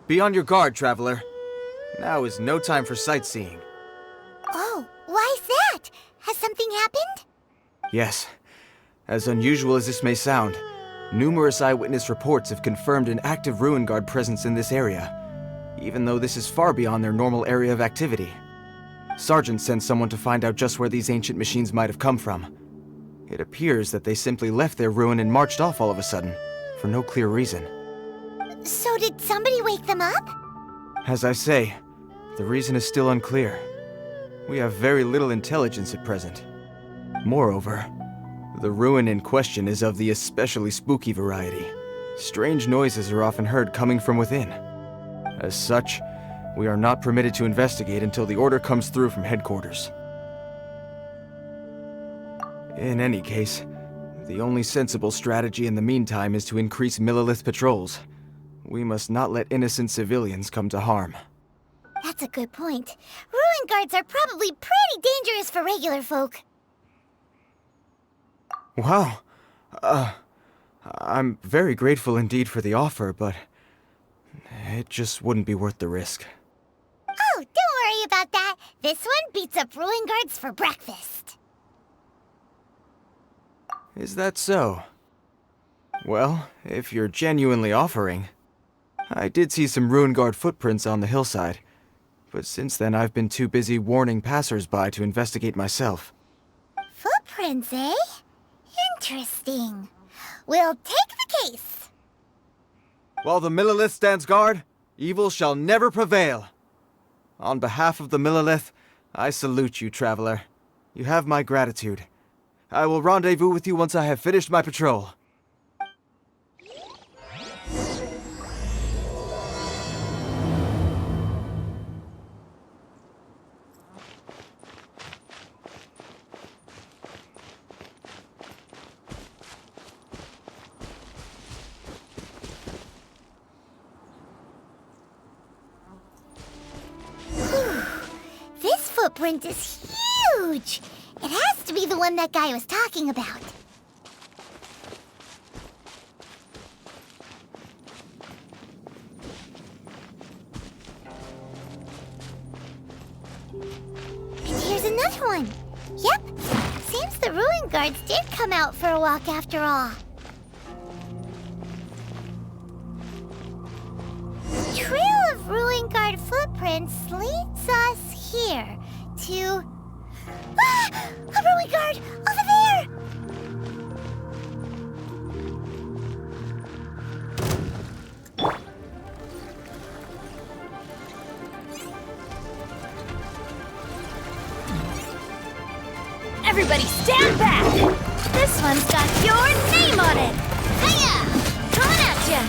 Be on your guard, traveler. Now is no time for sightseeing. Oh, why's that? Has something happened? Yes. As unusual as this may sound, numerous eyewitness reports have confirmed an active Ruin Guard presence in this area, even though this is far beyond their normal area of activity. Sergeant sent someone to find out just where these ancient machines might have come from. It appears that they simply left their ruin and marched off all of a sudden, for no clear reason. So did somebody wake them up? As I say, the reason is still unclear. We have very little intelligence at present. Moreover, the ruin in question is of the especially spooky variety. Strange noises are often heard coming from within. As such, we are not permitted to investigate until the order comes through from headquarters. In any case, the only sensible strategy in the meantime is to increase Millilith patrols. We must not let innocent civilians come to harm. That's a good point. Ruin guards are probably pretty dangerous for regular folk. Wow. I'm very grateful indeed for the offer, but it just wouldn't be worth the risk. Oh, don't worry about that. This one beats up ruin guards for breakfast. Is that so? Well, if you're genuinely offering... I did see some Ruin Guard footprints on the hillside, but since then I've been too busy warning passers-by to investigate myself. Footprints, eh? Interesting. We'll take the case. While the Millilith stands guard, evil shall never prevail. On behalf of the Millilith, I salute you, traveler. You have my gratitude. I will rendezvous with you once I have finished my patrol. This footprint is huge! It has to be the one that guy was talking about. And here's another one. Yep, seems the ruin guards did come out for a walk after all. The trail of ruin guard footprints leads us here to... Ah! A ruin guard! Over there! Everybody stand back! This one's got your name on it! Hiya! Coming at ya!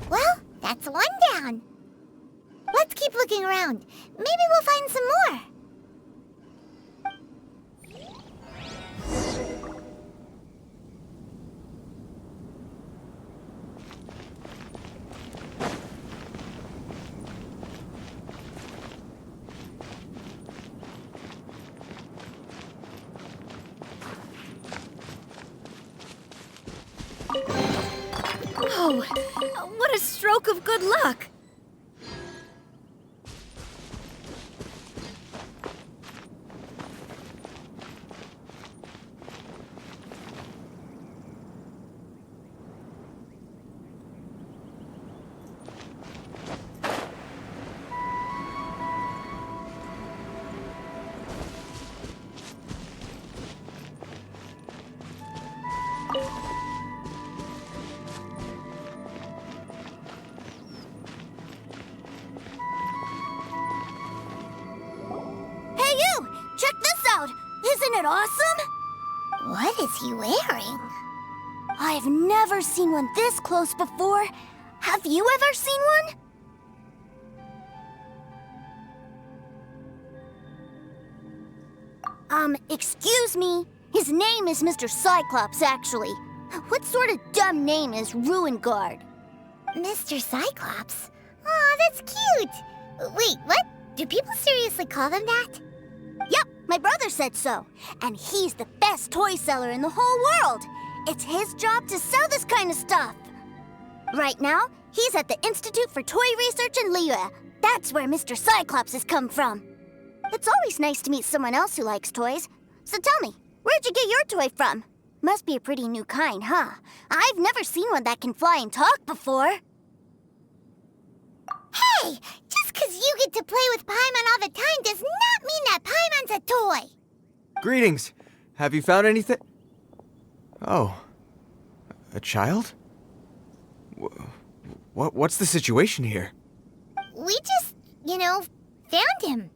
Well, that's one down. Let's keep looking around. Maybe we'll find some more. Oh, what a stroke of good luck! Hey, you! Check this out! Isn't it awesome? What is he wearing? I've never seen one this close before. Have you ever seen one? Excuse me. His name is Mr. Cyclops, actually. What sort of dumb name is Ruin Guard? Mr. Cyclops? Aw, that's cute! Wait, what? Do people seriously call them that? Yep, my brother said so. And he's the best toy seller in the whole world. It's his job to sell this kind of stuff. Right now, he's at the Institute for Toy Research in Liyue. That's where Mr. Cyclops has come from. It's always nice to meet someone else who likes toys. So tell me, where'd you get your toy from? Must be a pretty new kind, huh? I've never seen one that can fly and talk before. Hey! Just 'cause you get to play with Paimon all the time does not mean that Paimon's a toy! Greetings! Have you found anything? Oh. A child? What's the situation here? We just, found him.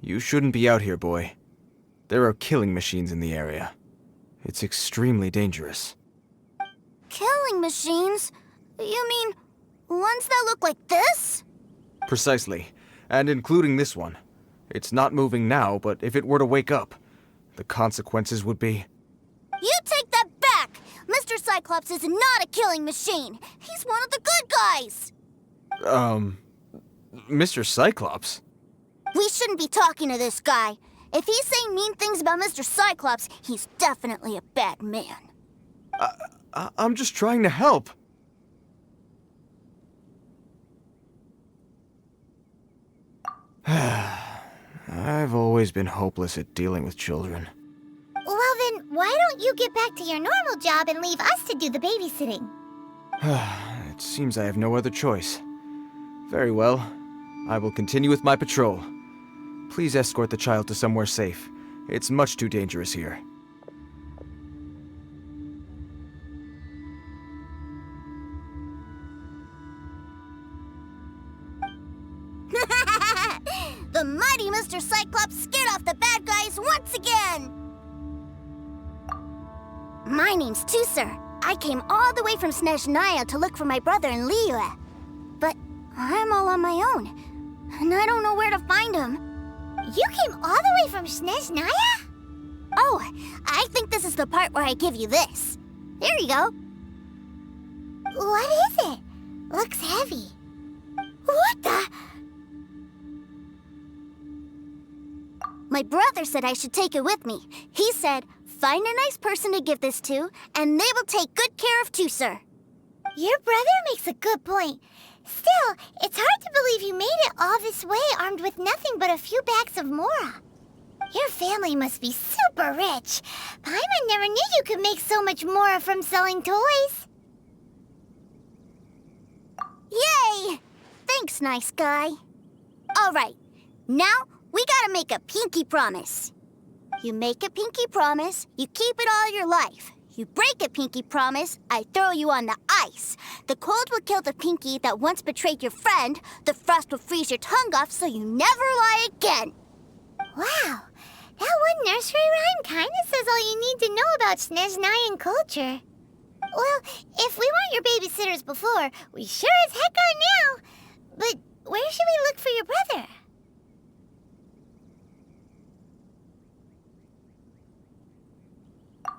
You shouldn't be out here, boy. There are killing machines in the area. It's extremely dangerous. Killing machines? You mean ones that look like this? Precisely. And including this one. It's not moving now, but if it were to wake up, the consequences would be... You take that back! Mr. Cyclops is not a killing machine. He's one of the good guys. Mr. Cyclops? We shouldn't be talking to this guy. If he's saying mean things about Mr. Cyclops, he's definitely a bad man. I'm just trying to help. I've always been hopeless at dealing with children. Well then, why don't you get back to your normal job and leave us to do the babysitting? It seems I have no other choice. Very well. I will continue with my patrol. Please escort the child to somewhere safe. It's much too dangerous here. The mighty Mr. Cyclops scared off the bad guys once again! My name's Tusser. I came all the way from Snezhnaya to look for my brother in Liyue. But I'm all on my own, and I don't know where to find him. You came all the way from Snezhnaya? Oh, I think this is the part where I give you this. Here you go. What is it? Looks heavy. What the? My brother said I should take it with me. He said, find a nice person to give this to, and they will take good care of Tusser. Your brother makes a good point. Still, it's hard to believe you made it all this way armed with nothing but a few bags of Mora. Your family must be super rich. Paimon never knew you could make so much Mora from selling toys. Yay! Thanks, nice guy. All right, now we gotta make a pinky promise. You make a pinky promise, you keep it all your life. You break a pinky promise, I throw you on the ice. The cold will kill the pinky that once betrayed your friend. The frost will freeze your tongue off so you never lie again. Wow, that one nursery rhyme kinda says all you need to know about Snezhnayan culture. Well, if we weren't your babysitters before, we sure as heck are now. But where should we look for your brother?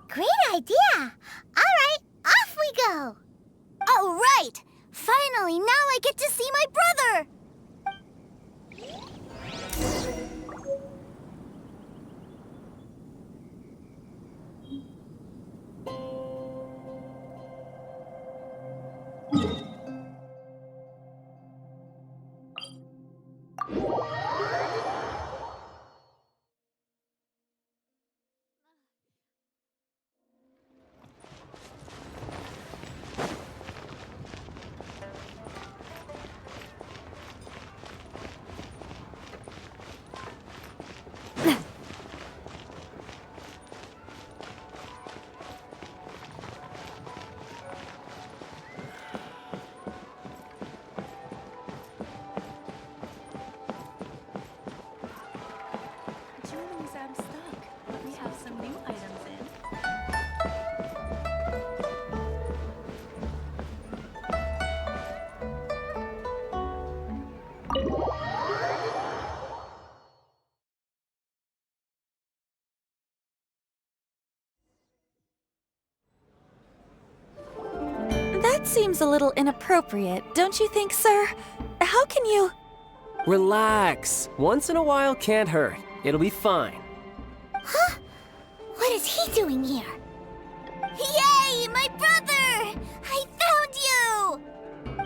Great idea! All right, off we go! All right! Finally, now I get to see my brother! That seems a little inappropriate, don't you think, sir? How can you... Relax. Once in a while can't hurt. It'll be fine. Huh? What is he doing here? Yay, my brother! I found you!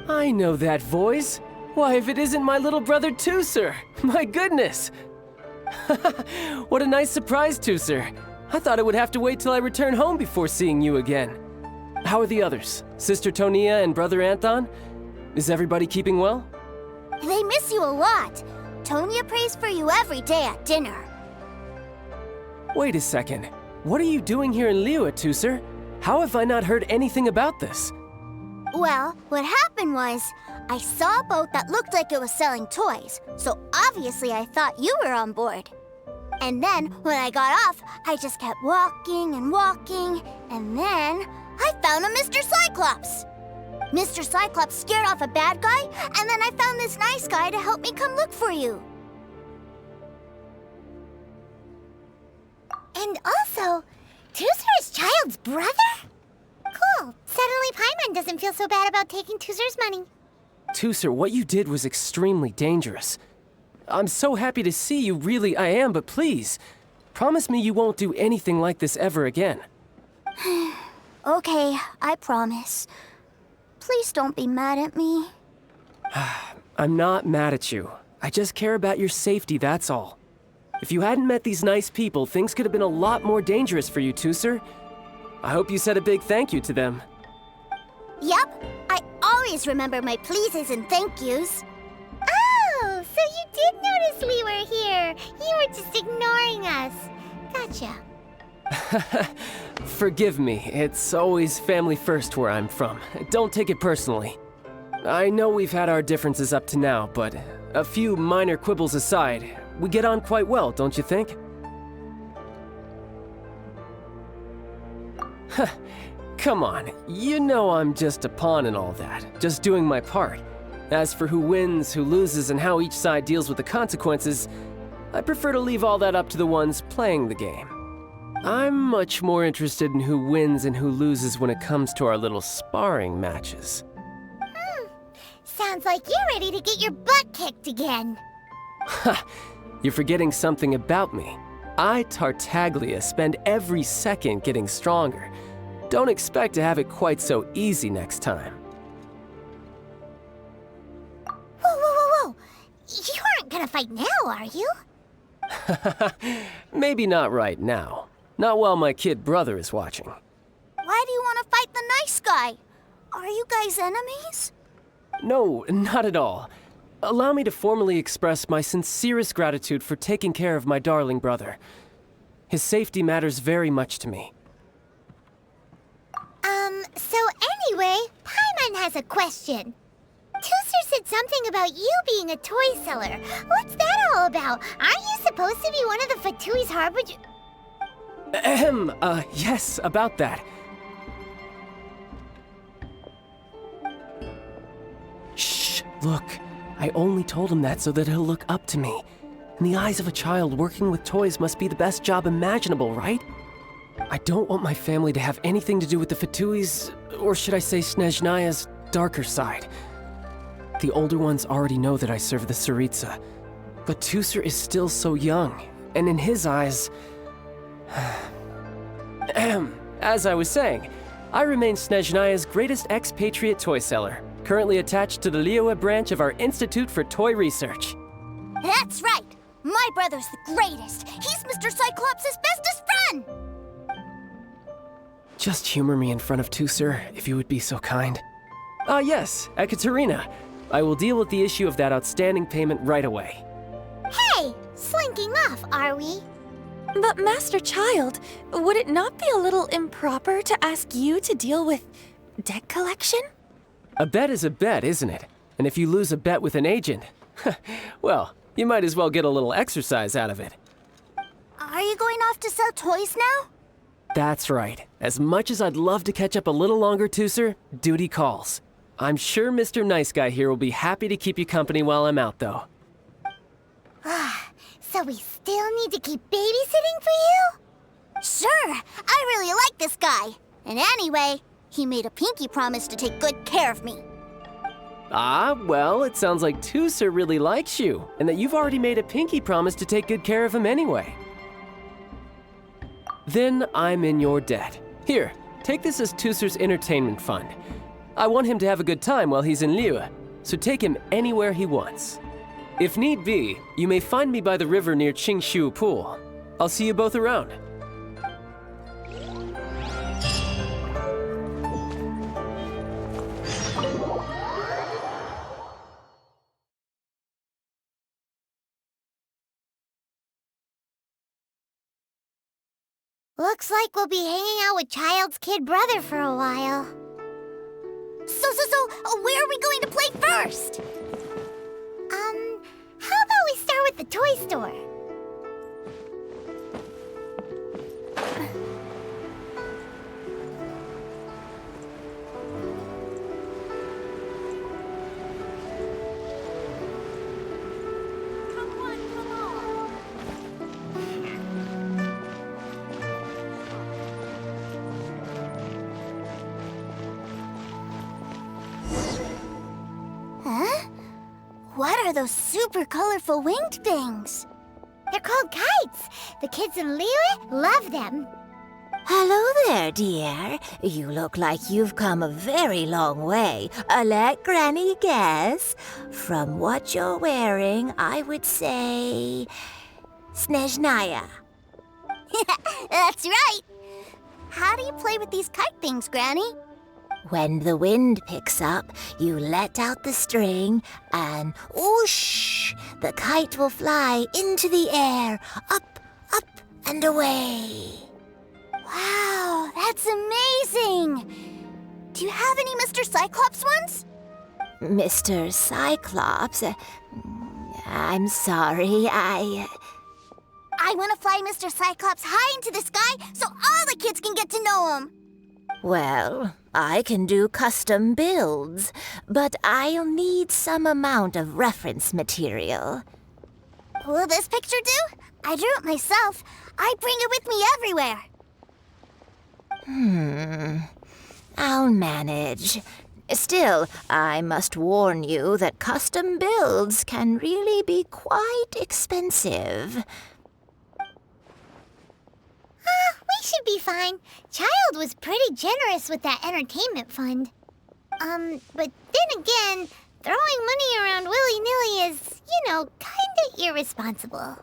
I know that voice. Why, if it isn't my little brother Tooser! My goodness! What a nice surprise, Tooser. I thought I would have to wait till I return home before seeing you again. How are the others? Sister Tonia and Brother Anthon? Is everybody keeping well? They miss you a lot. Tonya prays for you every day at dinner. Wait a second. What are you doing here in Liyue, Tooser? How have I not heard anything about this? Well, what happened was, I saw a boat that looked like it was selling toys, so obviously I thought you were on board. And then, when I got off, I just kept walking and walking, and then I found a Mr. Cyclops. Mr. Cyclops scared off a bad guy, and then I found this nice guy to help me come look for you. And also, Tooser is Child's brother? Cool. Suddenly Paimon doesn't feel so bad about taking Tooser's money. Tooser, what you did was extremely dangerous. I'm so happy to see you, really I am, but please, promise me you won't do anything like this ever again. Okay, I promise. Please don't be mad at me. I'm not mad at you. I just care about your safety, that's all. If you hadn't met these nice people, things could have been a lot more dangerous for you, Tooser. I hope you said a big thank you to them. Yep, I always remember my pleases and thank yous. Oh, so you did notice we were here. You were just ignoring us. Gotcha. Forgive me, it's always family first where I'm from. Don't take it personally. I know we've had our differences up to now, but a few minor quibbles aside, we get on quite well, don't you think? Come on, you know I'm just a pawn and all that, just doing my part. As for who wins, who loses, and how each side deals with the consequences, I prefer to leave all that up to the ones playing the game. I'm much more interested in who wins and who loses when it comes to our little sparring matches. Sounds like you're ready to get your butt kicked again. Ha! You're forgetting something about me. I, Tartaglia, spend every second getting stronger. Don't expect to have it quite so easy next time. Whoa. You aren't gonna fight now, are you? Maybe not right now. Not while my kid brother is watching. Why do you want to fight the nice guy? Are you guys enemies? No, not at all. Allow me to formally express my sincerest gratitude for taking care of my darling brother. His safety matters very much to me. So anyway, Paimon has a question. Tooser said something about you being a toy seller. What's that all about? Aren't you supposed to be one of the Fatui's harbinger? Yes, about that. Shh, look. I only told him that so that he'll look up to me. In the eyes of a child, working with toys must be the best job imaginable, right? I don't want my family to have anything to do with the Fatui's, or should I say Snezhnaya's, darker side. The older ones already know that I serve the Tsaritsa, but Tooser is still so young, and in his eyes... As I was saying, I remain Snezhnaya's greatest expatriate toy seller, currently attached to the Liyue branch of our Institute for Toy Research. That's right! My brother's the greatest! He's Mr. Cyclops' bestest friend! Just humor me in front of Tooser, if you would be so kind. Yes, Ekaterina. I will deal with the issue of that outstanding payment right away. Hey, slinking off, are we? But Master Child, would it not be a little improper to ask you to deal with debt collection? A bet is a bet, isn't it? And if you lose a bet with an agent, well, you might as well get a little exercise out of it. Are you going off to sell toys now? That's right. As much as I'd love to catch up a little longer, Tooser, duty calls. I'm sure Mr. Nice Guy here will be happy to keep you company while I'm out, though. So we still need to keep babysitting for you? Sure, I really like this guy. And anyway, He made a pinky promise to take good care of me. Ah, well, it sounds like Tusser really likes you, and that you've already made a pinky promise to take good care of him anyway. Then I'm in your debt. Here, take this as Tusser's entertainment fund. I want him to have a good time while he's in Liyue, so take him anywhere he wants. If need be, you may find me by the river near Qingshu Pool. I'll see you both around. Looks like we'll be hanging out with Child's kid brother for a while. So, where are we going to play first? How about we start with the toy store? Huh? What are those super colorful winged things? They're called kites. The kids in Liyue love them. Hello there, dear. You look like you've come a very long way. Let Granny guess. From what you're wearing, I would say... Snezhnaya. That's right. How do you play with these kite things, Granny? When the wind picks up, you let out the string and whoosh! The kite will fly into the air, up, up, and away. Wow, that's amazing! Do you have any Mr. Cyclops ones? Mr. Cyclops, I'm sorry, I want to fly Mr. Cyclops high into the sky so all the kids can get to know him. Well, I can do custom builds, but I'll need some amount of reference material. Will this picture do? I drew it myself. I bring it with me everywhere. I'll manage. Still, I must warn you that custom builds can really be quite expensive. We should be fine. Child was pretty generous with that entertainment fund. But then again, throwing money around willy-nilly is, kinda irresponsible.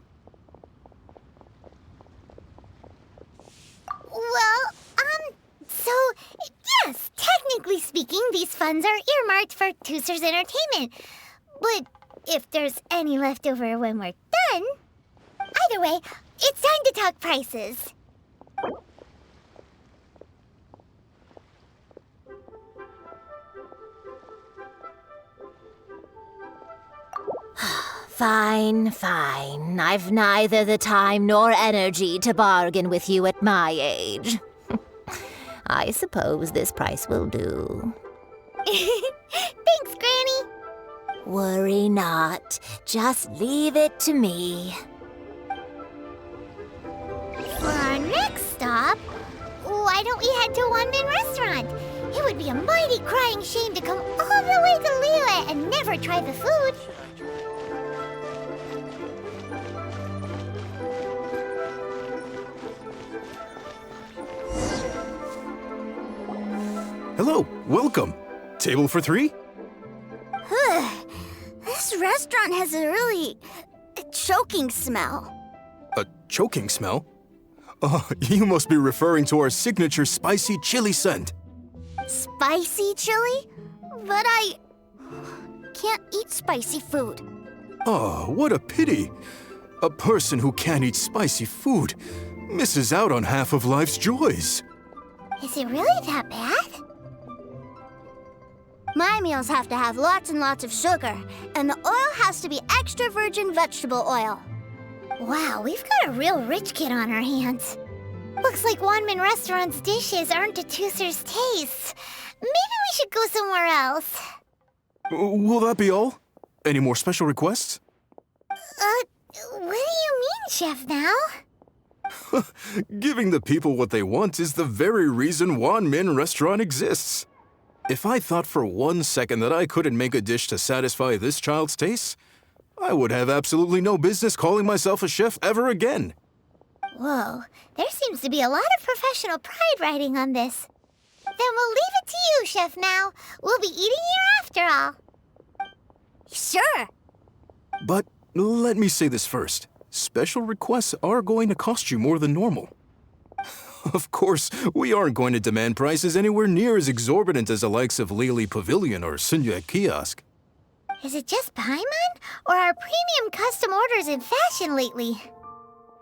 Well, so, yes, technically speaking, these funds are earmarked for Tusser's entertainment. But if there's any left over when we're done... Either way, it's time to talk prices. Fine. I've neither the time nor energy to bargain with you at my age. I suppose this price will do. Thanks, Granny. Worry not. Just leave it to me. For our next stop, why don't we head to One-Man Restaurant? It would be a mighty crying shame to come all the way to Liyue and never try the food. Hello, welcome. Table for three? This restaurant has a really choking smell. A choking smell? Oh, you must be referring to our signature spicy chili scent. Spicy chili? But I can't eat spicy food. Oh, what a pity. A person who can't eat spicy food misses out on half of life's joys. Is it really that bad? My meals have to have lots and lots of sugar, and the oil has to be extra virgin vegetable oil. Wow, we've got a real rich kid on our hands. Looks like One-Man Restaurant's dishes aren't to Tusser's taste. Maybe we should go somewhere else. Will that be all? Any more special requests? What do you mean, Chef Now? Giving the people what they want is the very reason Wan Min Restaurant exists. If I thought for 1 second that I couldn't make a dish to satisfy this child's tastes, I would have absolutely no business calling myself a chef ever again. Whoa, there seems to be a lot of professional pride riding on this. Then we'll leave it to you, Chef Mao. We'll be eating here after all. Sure. But let me say this first. Special requests are going to cost you more than normal. Of course, we aren't going to demand prices anywhere near as exorbitant as the likes of Lily Pavilion or Sunya Kiosk. Is it just Paimon? Or are premium custom orders in fashion lately?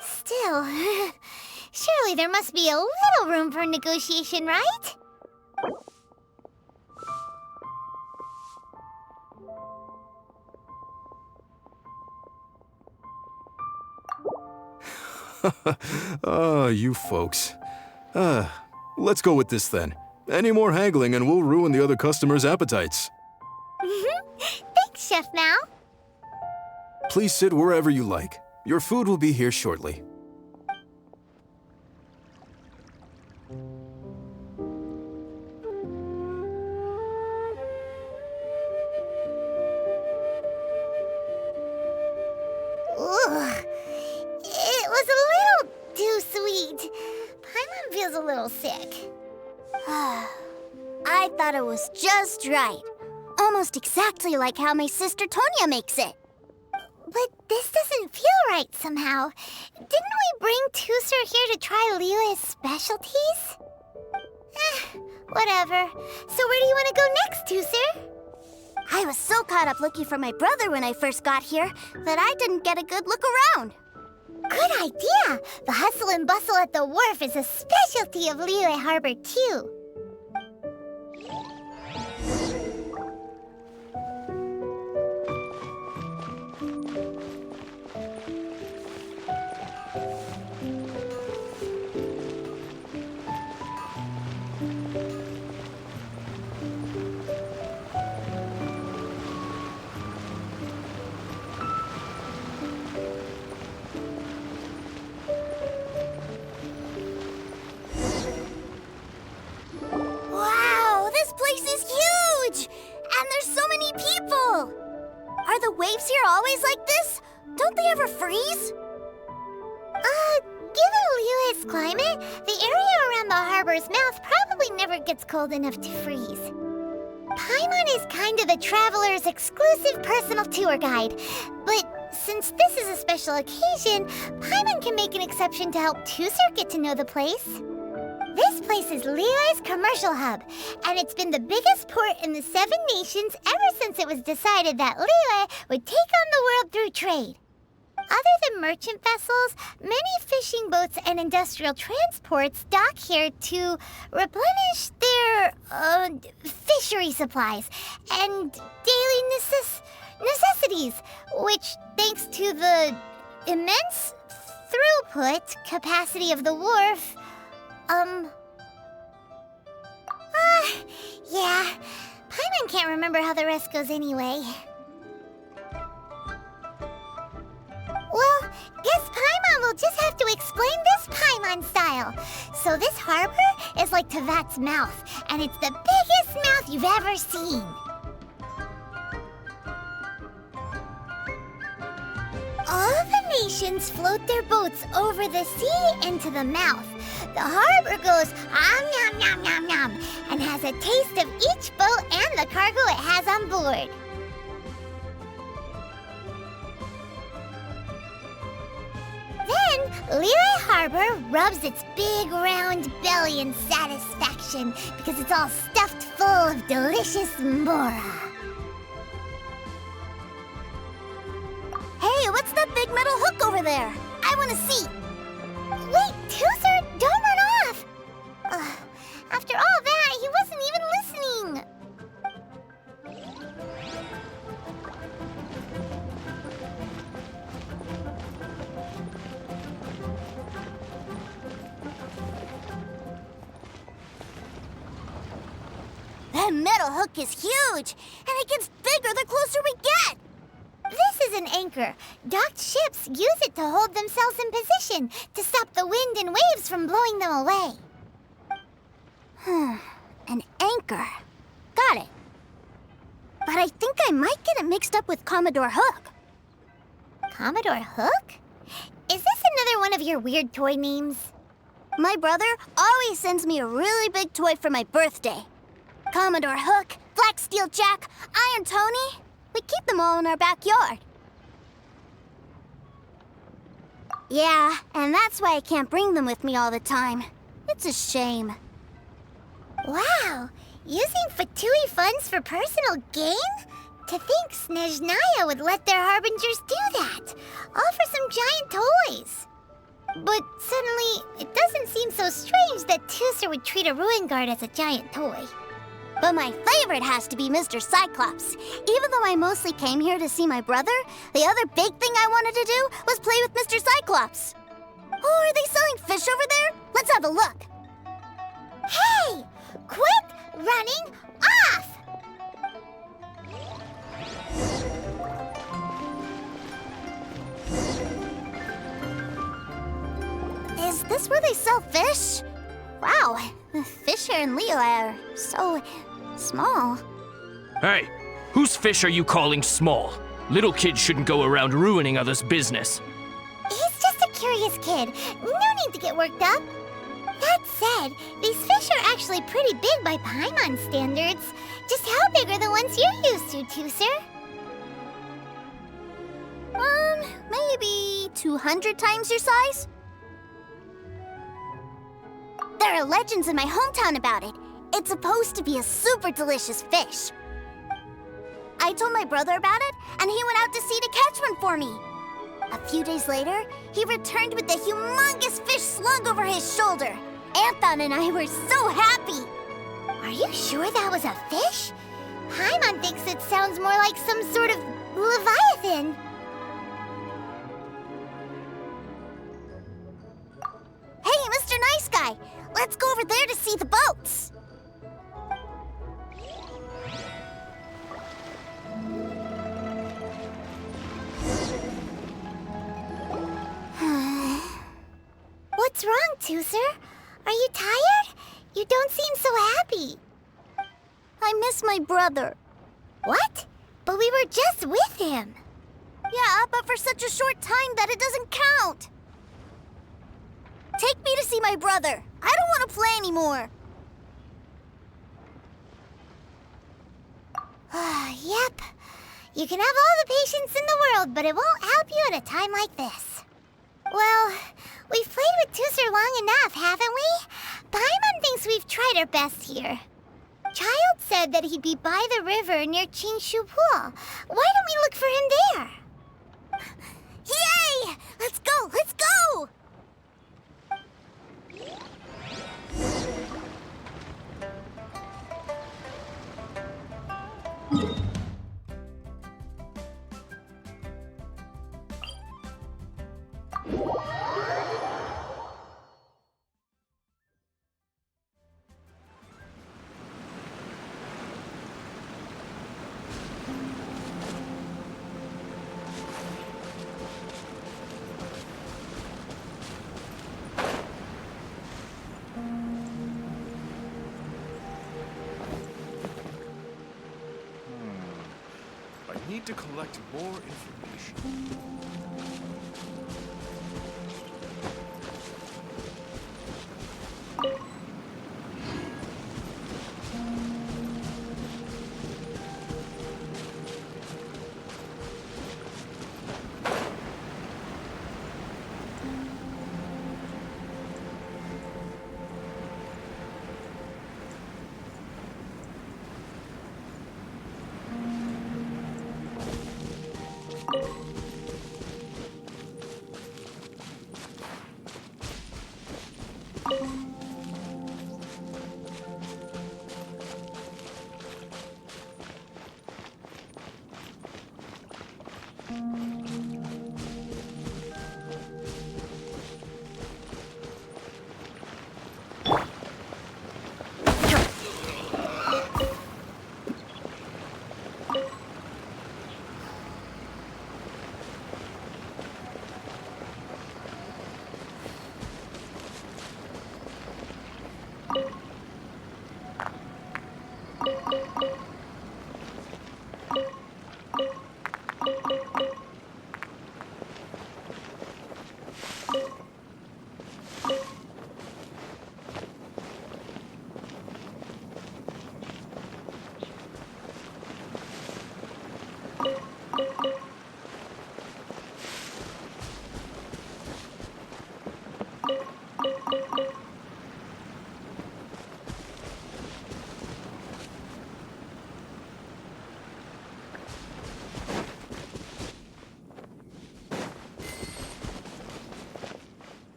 Still, surely there must be a little room for negotiation, right? You folks. Let's go with this then. Any more haggling and we'll ruin the other customers' appetites. Thanks, Chef Mao. Please sit wherever you like. Your food will be here shortly. Ugh. It was a little too sweet. Paimon feels a little sick. I thought it was just right. Almost exactly like how my sister Tonya makes it. But this doesn't feel right somehow. Didn't we bring Tusser here to try Liyue's specialties? Whatever. So where do you want to go next, Tusser? I was so caught up looking for my brother when I first got here that I didn't get a good look around. Good idea! The hustle and bustle at the wharf is a specialty of Liyue Harbor, too. Wow, this place is huge! And there's so many people! Are the waves here always like this? Don't they ever freeze? Given Liyue's climate, the area around the harbor's mouth probably never gets cold enough to freeze. Paimon is kind of the traveler's exclusive personal tour guide, but since this is a special occasion, Paimon can make an exception to help Tusser get to know the place. This place is Liyue's commercial hub, and it's been the biggest port in the Seven Nations ever since it was decided that Liyue would take on the world through trade. Other than merchant vessels, many fishing boats and industrial transports dock here to replenish their fishery supplies and daily necessities, which, thanks to the immense throughput capacity of the wharf, yeah, Paimon can't remember how the rest goes anyway. Well, guess Paimon will just have to explain this Paimon style. So this harbor is like Tevat's mouth, and it's the biggest mouth you've ever seen. All the nations float their boats over the sea into the mouth. The harbor goes nom nom nom nom and has a taste of each boat and the cargo it has on board. Then, Liyue Harbor rubs its big round belly in satisfaction because it's all stuffed full of delicious mora. Hey, what's that big metal hook over there? I want to see. Wait, Tusser, don't run off! After all that, he wasn't even listening. That metal hook is huge, and it gets bigger the closer we get. This is an anchor. Docked ships use it to hold themselves in position, to stop the wind and waves from blowing them away. An anchor. Got it. But I think I might get it mixed up with Commodore Hook. Commodore Hook? Is this another one of your weird toy names? My brother always sends me a really big toy for my birthday. Commodore Hook, Black Steel Jack, Iron Tony. We keep them all in our backyard. Yeah, and that's why I can't bring them with me all the time. It's a shame. Wow! Using Fatui funds for personal gain? To think Snezhnaya would let their harbingers do that, all for some giant toys. But suddenly, it doesn't seem so strange that Tooser would treat a ruin guard as a giant toy. But my favorite has to be Mr. Cyclops. Even though I mostly came here to see my brother, the other big thing I wanted to do was play with Mr. Cyclops. Oh, are they selling fish over there? Let's have a look. Hey! Quick! Running off! Is this where they sell fish? Wow, the fish here in Leo are so small. Hey, whose fish are you calling small? Little kids shouldn't go around ruining others' business. He's just a curious kid. No need to get worked up. That said, these fish are actually pretty big by Paimon standards. Just how big are the ones you're used to, Tooser? Maybe 200 times your size? There are legends in my hometown about it. It's supposed to be a super delicious fish. I told my brother about it, and he went out to sea to catch one for me. A few days later, he returned with a humongous fish slung over his shoulder. Anthon and I were so happy. Are you sure that was a fish? Paimon thinks it sounds more like some sort of leviathan. Hey, Mr. Nice Guy, let's go over there to see the boats. What's wrong, Tooser? Are you tired? You don't seem so happy. I miss my brother. What? But we were just with him. Yeah, but for such a short time that it doesn't count. Take me to see my brother. I don't want to play anymore. Yep. You can have all the patience in the world, but it won't help you at a time like this. Well, we've played with Tooser long enough, haven't we? Paimon thinks we've tried our best here. Child said that he'd be by the river near Chingshu Pool. Why don't we look for him there? Yay! Let's go! Let's go! I need to collect more information.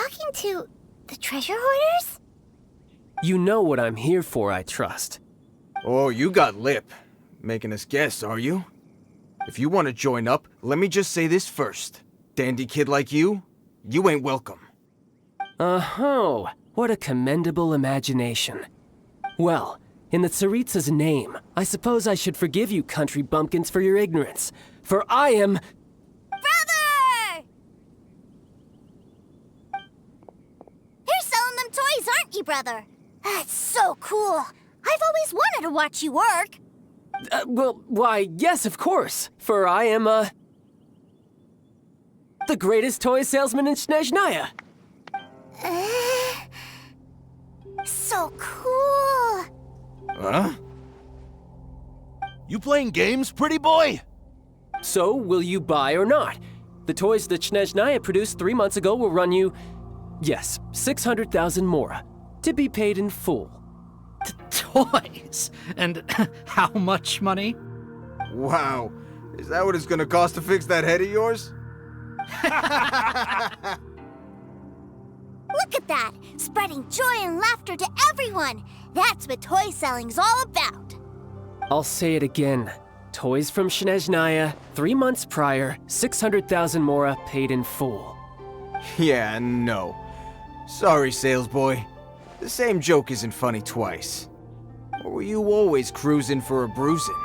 talking to the treasure hoarders? You know what I'm here for, I trust. Oh, you got lip. Making us guess, are you? If you want to join up, let me just say this first. Dandy kid like you ain't welcome. Oh, what a commendable imagination. Well, in the Tsaritsa's name, I suppose I should forgive you country bumpkins for your ignorance, for I am... Brother! You're selling them toys, aren't you, brother? That's so cool. I've always wanted to watch you work. Why, yes, of course, for I am, the greatest toy salesman in Snezhnaya. So cool. Huh? You playing games, pretty boy? So, will you buy or not? The toys that Snezhnaya produced 3 months ago will run you, yes, 600,000 mora, to be paid in full. Toys? And how much money? Wow. Is that what it's gonna cost to fix that head of yours? Look at that! Spreading joy and laughter to everyone! That's what toy selling's all about! I'll say it again. Toys from Snezhnaya, 3 months prior, 600,000 mora paid in full. Yeah, no. Sorry, salesboy. The same joke isn't funny twice. Or were you always cruising for a bruising?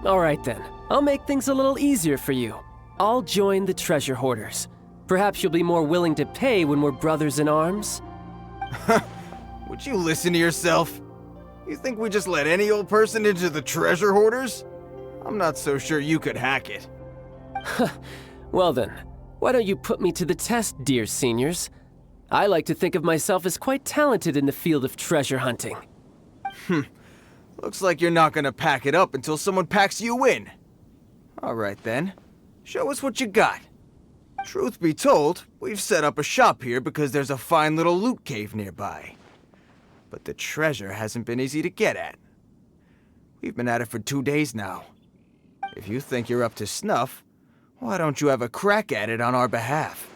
All right then, I'll make things a little easier for you. I'll join the treasure hoarders. Perhaps you'll be more willing to pay when we're brothers in arms? Would you listen to yourself? You think we just let any old person into the treasure hoarders? I'm not so sure you could hack it. Well then, why don't you put me to the test, dear seniors? I like to think of myself as quite talented in the field of treasure hunting. Looks like you're not gonna pack it up until someone packs you in. All right then, show us what you got. Truth be told, we've set up a shop here because there's a fine little loot cave nearby. But the treasure hasn't been easy to get at. We've been at it for 2 days now. If you think you're up to snuff, why don't you have a crack at it on our behalf?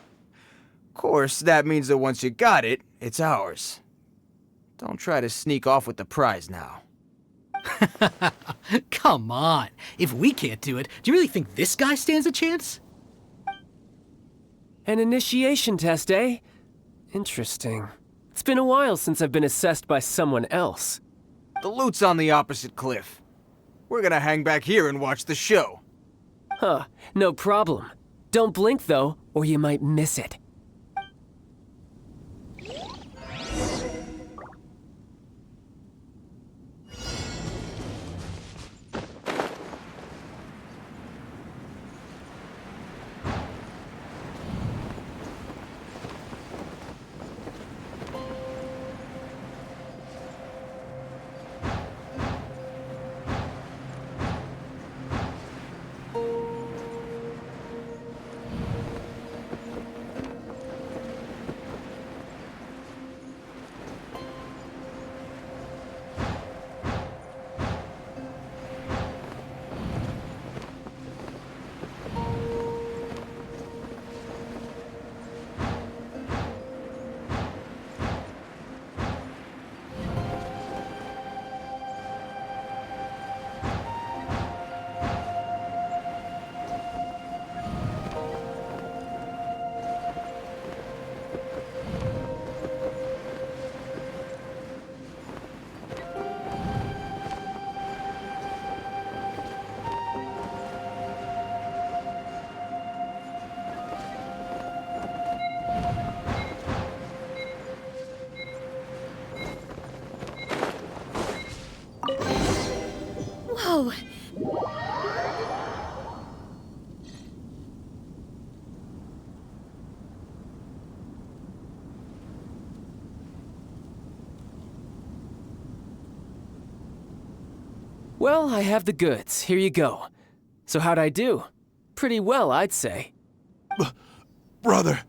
Of course, that means that once you got it, it's ours. Don't try to sneak off with the prize now. Come on. If we can't do it, do you really think this guy stands a chance? An initiation test, eh? Interesting. It's been a while since I've been assessed by someone else. The loot's on the opposite cliff. We're gonna hang back here and watch the show. Huh, no problem. Don't blink though, or you might miss it. Whoa! Well, I have the goods. Here you go. So how'd I do? Pretty well, I'd say. Brother,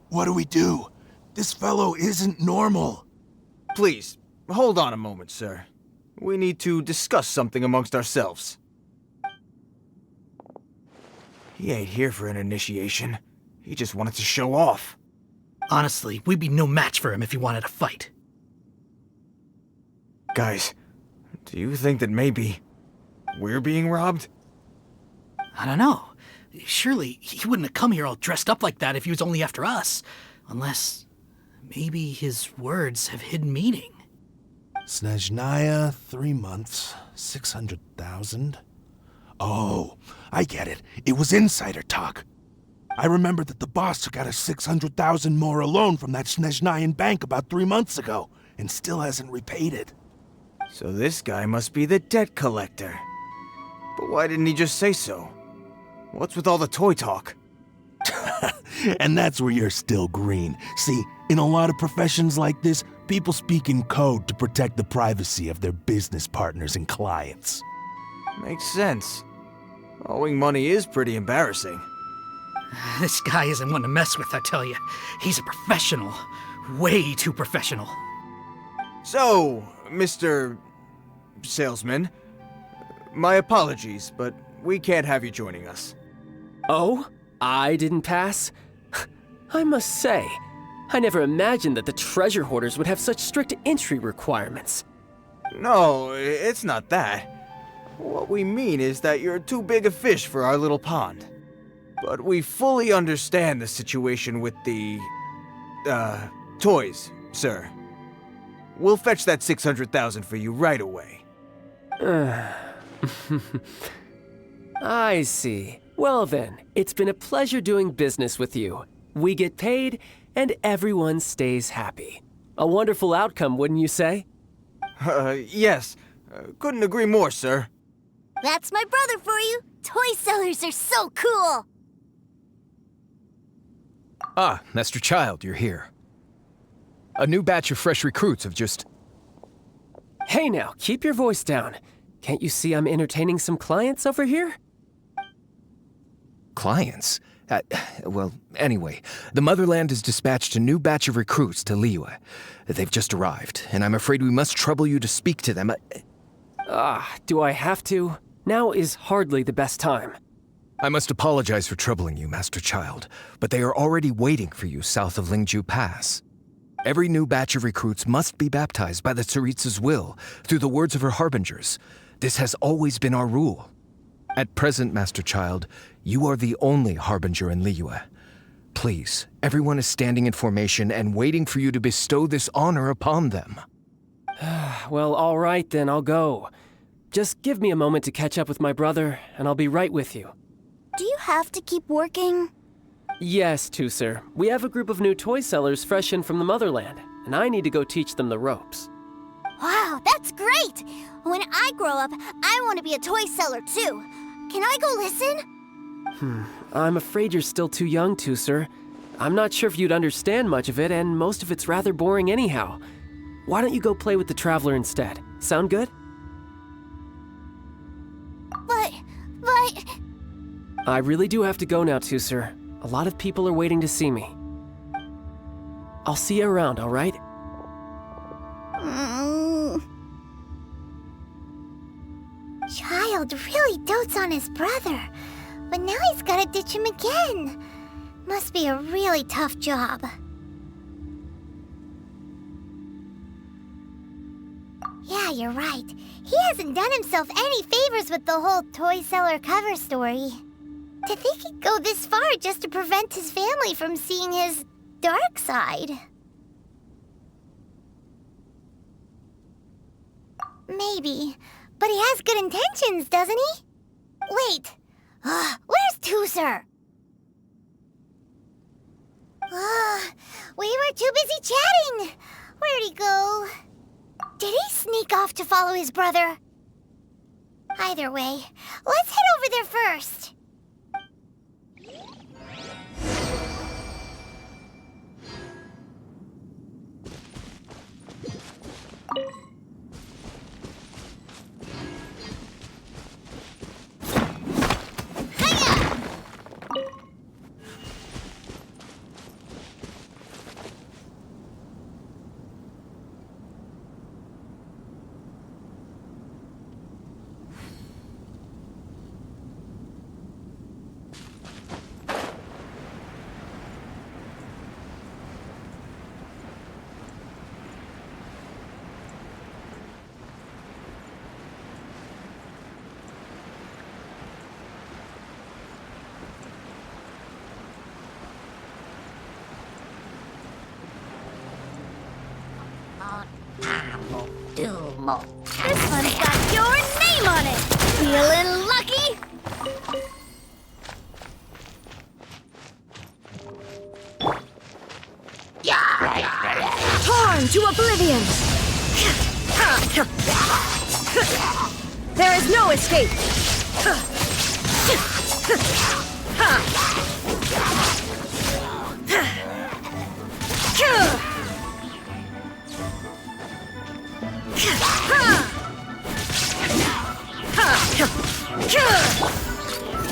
what do we do? This fellow isn't normal. Please, hold on a moment, sir. We need to discuss something amongst ourselves. He ain't here for an initiation. He just wanted to show off. Honestly, we'd be no match for him if he wanted to fight. Guys, do you think that maybe we're being robbed? I don't know. Surely he wouldn't have come here all dressed up like that if he was only after us. Unless maybe his words have hidden meaning. Snezhnaya, 3 months, 600,000. Oh, I get it. It was insider talk. I remember that the boss took out a 600,000 more loan from that Snezhnayan bank about 3 months ago, and still hasn't repaid it. So this guy must be the debt collector. But why didn't he just say so? What's with all the toy talk? And that's where you're still green. See, in a lot of professions like this, people speak in code to protect the privacy of their business partners and clients. Makes sense. Owing money is pretty embarrassing. This guy isn't one to mess with, I tell you. He's a professional. Way too professional. So, Mr. Salesman, my apologies, but we can't have you joining us. Oh? I didn't pass? I must say, I never imagined that the treasure hoarders would have such strict entry requirements. No, it's not that. What we mean is that you're too big a fish for our little pond. But we fully understand the situation with the, toys, sir. We'll fetch that 600,000 for you right away. I see. Well then, it's been a pleasure doing business with you. We get paid, and everyone stays happy. A wonderful outcome, wouldn't you say? Yes. Couldn't agree more, sir. That's my brother for you. Toy sellers are so cool. Ah, Master Child, you're here. A new batch of fresh recruits have just... Hey now, keep your voice down. Can't you see I'm entertaining some clients over here? Clients? Well, anyway, the Motherland has dispatched a new batch of recruits to Liyue. They've just arrived, and I'm afraid we must trouble you to speak to them. Do I have to? Now is hardly the best time. I must apologize for troubling you, Master Child, but they are already waiting for you south of Lingju Pass. Every new batch of recruits must be baptized by the Tsaritsa's will, through the words of her harbingers. This has always been our rule. At present, Master Child, you are the only harbinger in Liyue. Please, everyone is standing in formation and waiting for you to bestow this honor upon them. Well, all right then, I'll go. Just give me a moment to catch up with my brother, and I'll be right with you. Do you have to keep working? Yes, Tusser. We have a group of new toy sellers fresh in from the Motherland, and I need to go teach them the ropes. Wow, that's great! When I grow up, I want to be a toy seller too. Can I go listen? I'm afraid you're still too young, Tusser. I'm not sure if you'd understand much of it, and most of it's rather boring anyhow. Why don't you go play with the Traveler instead? Sound good? But... I really do have to go now, Tusser. A lot of people are waiting to see me. I'll see you around, all right? Child really dotes on his brother, but now he's gotta ditch him again. Must be a really tough job. Yeah, you're right. He hasn't done himself any favors with the whole toy seller cover story. To think he'd go this far just to prevent his family from seeing his dark side. Maybe, but he has good intentions, doesn't he? Wait, where's Tusser? We were too busy chatting. Where'd he go? Did he sneak off to follow his brother? Either way, let's head over there first. This one's got your name on it! Feeling lucky? Torn to oblivion! There is no escape!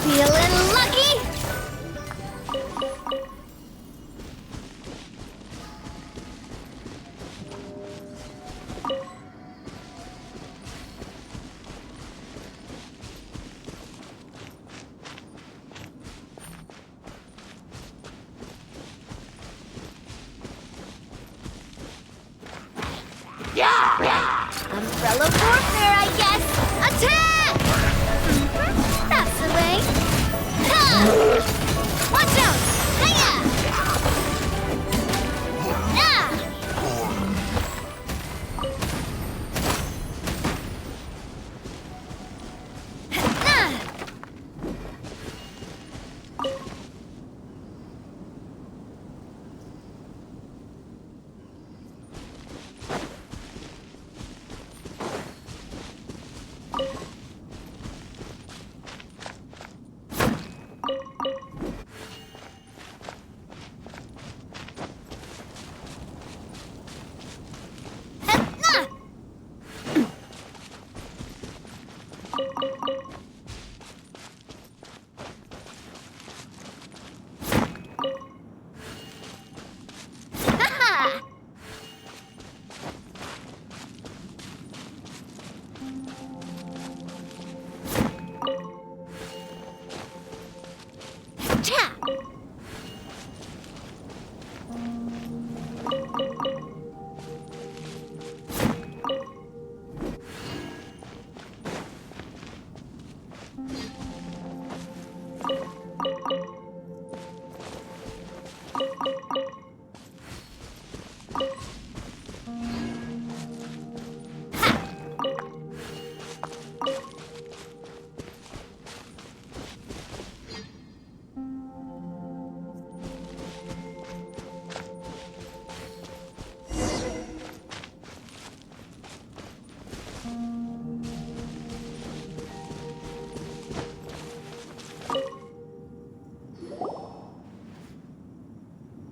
Feeling lucky? Umbrella warfare, I guess! Attack! That's the way! Ha! Watch out! Hiya!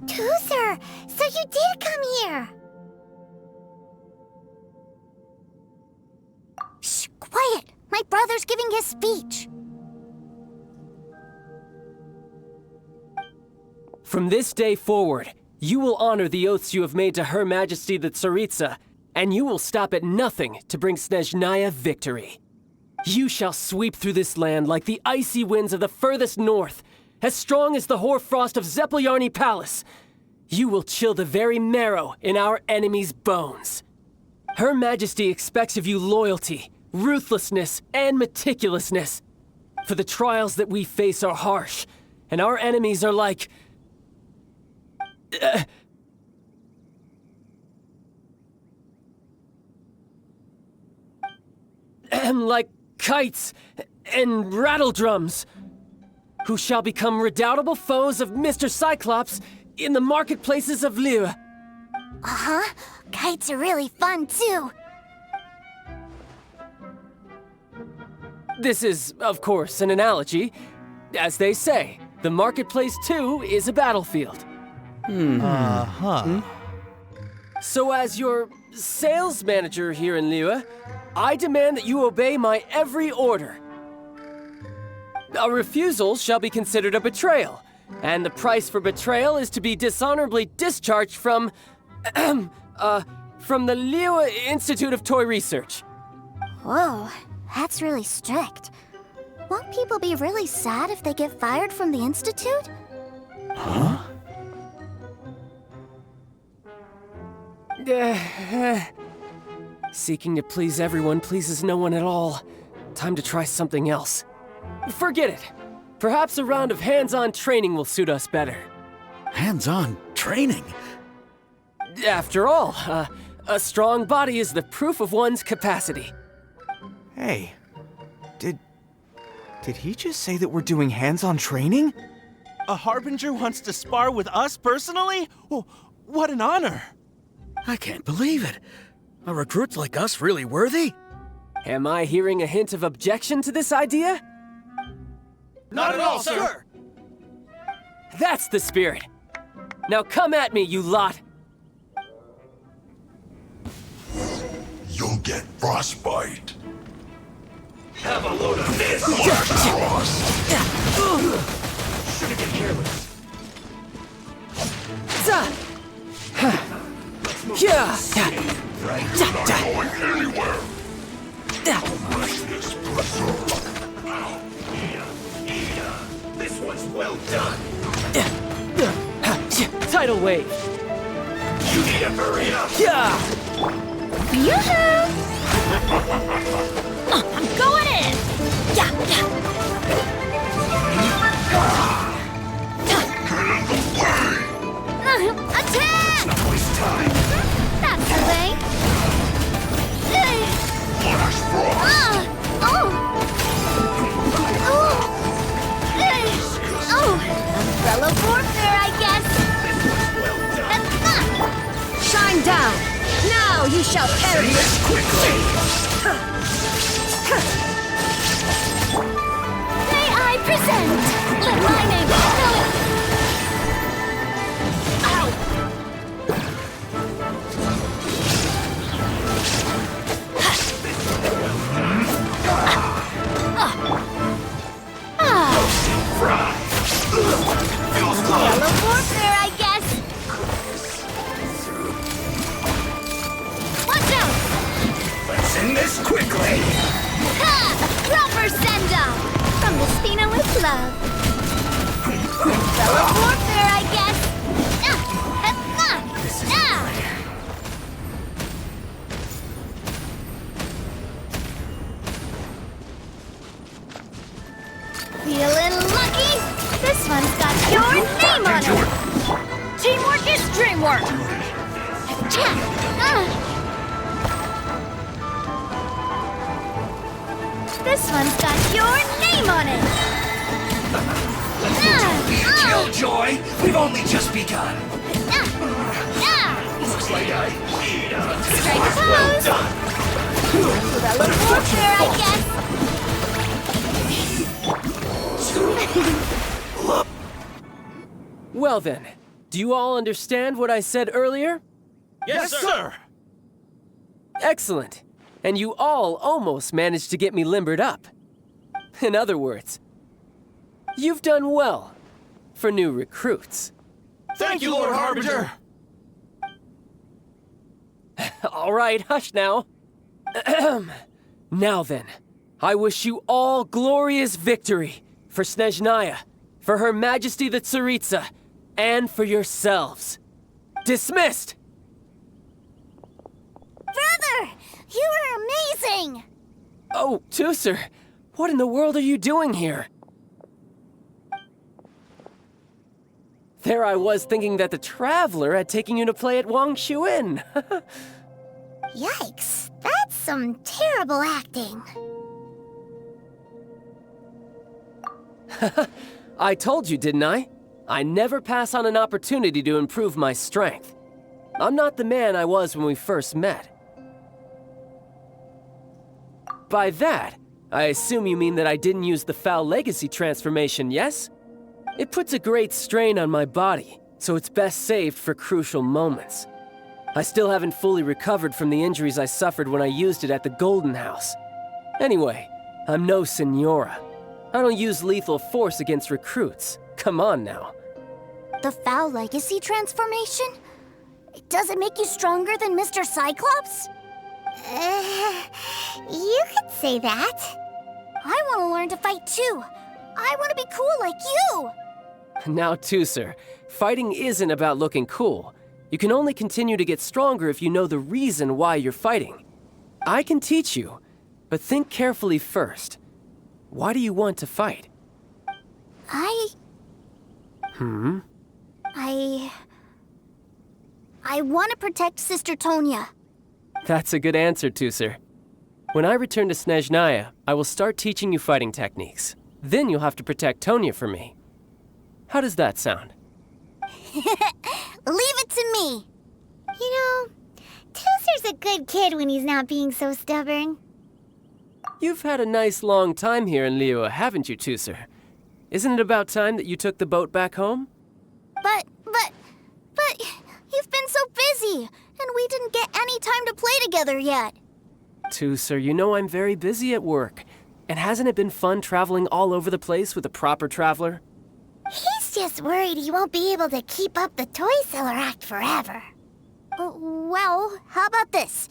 Toozer, so you did come here! Shh, quiet! My brother's giving his speech. From this day forward, you will honor the oaths you have made to Her Majesty the Tsaritsa, and you will stop at nothing to bring Snezhnaya victory. You shall sweep through this land like the icy winds of the furthest north, as strong as the hoarfrost of Zepelyarny Palace. You will chill the very marrow in our enemies' bones. Her Majesty expects of you loyalty, ruthlessness, and meticulousness. For the trials that we face are harsh, and our enemies are like... like kites and rattledrums, who shall become redoubtable foes of Mr. Cyclops in the marketplaces of Liyue. Uh-huh. Kites are really fun, too. This is, of course, an analogy. As they say, the marketplace, too, is a battlefield. So as your sales manager here in Liyue, I demand that you obey my every order. A refusal shall be considered a betrayal, and the price for betrayal is to be dishonorably discharged from the Liyue Institute of Toy Research. Whoa, that's really strict. Won't people be really sad if they get fired from the Institute? Huh? Seeking to please everyone pleases no one at all. Time to try something else. Forget it. Perhaps a round of hands-on training will suit us better. Hands-on training? After all, A strong body is the proof of one's capacity. Hey, did he just say that we're doing hands-on training? A Harbinger wants to spar with us personally? Oh, what an honor! I can't believe it. Are recruits like us really worthy? Am I hearing a hint of objection to this idea? Not at all, sir! That's the spirit. Now come at me, you lot. You'll get frostbite. Have a load of this! Should've been careless. You're not going anywhere. This one's well done. Tidal wave. You need to hurry up. Yoo-hoo! I'm going in! Attack! Not waste time. That's the way. Flash frost. Umbrella warfare, I guess. Shine down! Now you shall perish! May I present? Let my name go. Umbrella warfare, I guess. Watch out! Let's end this quickly. Ha! Proper send-off! From the Spina with love. Umbrella warfare, I guess. This is Feeling lucky? This one's got your name on it! Teamwork is dreamwork! This one's got your name on it! Killjoy! We've only just begun. Looks like I need a Strike pose! Umbrella warfare, I guess! Well then, do you all understand what I said earlier? Yes, sir! Excellent. And you all almost managed to get me limbered up. In other words, you've done well for new recruits. Thank you, Lord Harbinger! All right, hush now. Now then, I wish you all glorious victory for Snezhnaya, for Her Majesty the Tsaritsa, and for yourselves. Dismissed! Brother! You are amazing! Oh, Tusser, what in the world are you doing here? There I was thinking that the Traveler had taken you to play at Wangshuin. Yikes, that's some terrible acting. I told you, didn't I? I never pass on an opportunity to improve my strength. I'm not the man I was when we first met. By that, I assume you mean that I didn't use the Foul Legacy transformation, yes? It puts a great strain on my body, so it's best saved for crucial moments. I still haven't fully recovered from the injuries I suffered when I used it at the Golden House. Anyway, I'm no Senora. I don't use lethal force against recruits. Come on now. The Foul Legacy transformation? Does it make you stronger than Mr. Cyclops? You could say that. I want to learn to fight too. I want to be cool like you. Now, Tusser, fighting isn't about looking cool. You can only continue to get stronger if you know the reason why you're fighting. I can teach you, but think carefully first. Why do you want to fight? I want to protect Sister Tonya. That's a good answer, Tusser. When I return to Snezhnaya, I will start teaching you fighting techniques. Then you'll have to protect Tonya for me. How does that sound? Leave it to me. You know, Toozer's a good kid when he's not being so stubborn. You've had a nice long time here in Liyue, haven't you, Tusser? Isn't it about time that you took the boat back home? But you've been so busy, and we didn't get any time to play together yet. Tusser, you know I'm very busy at work. And hasn't it been fun traveling all over the place with a proper traveler? He's just worried he won't be able to keep up the toy seller act forever. Well, how about this?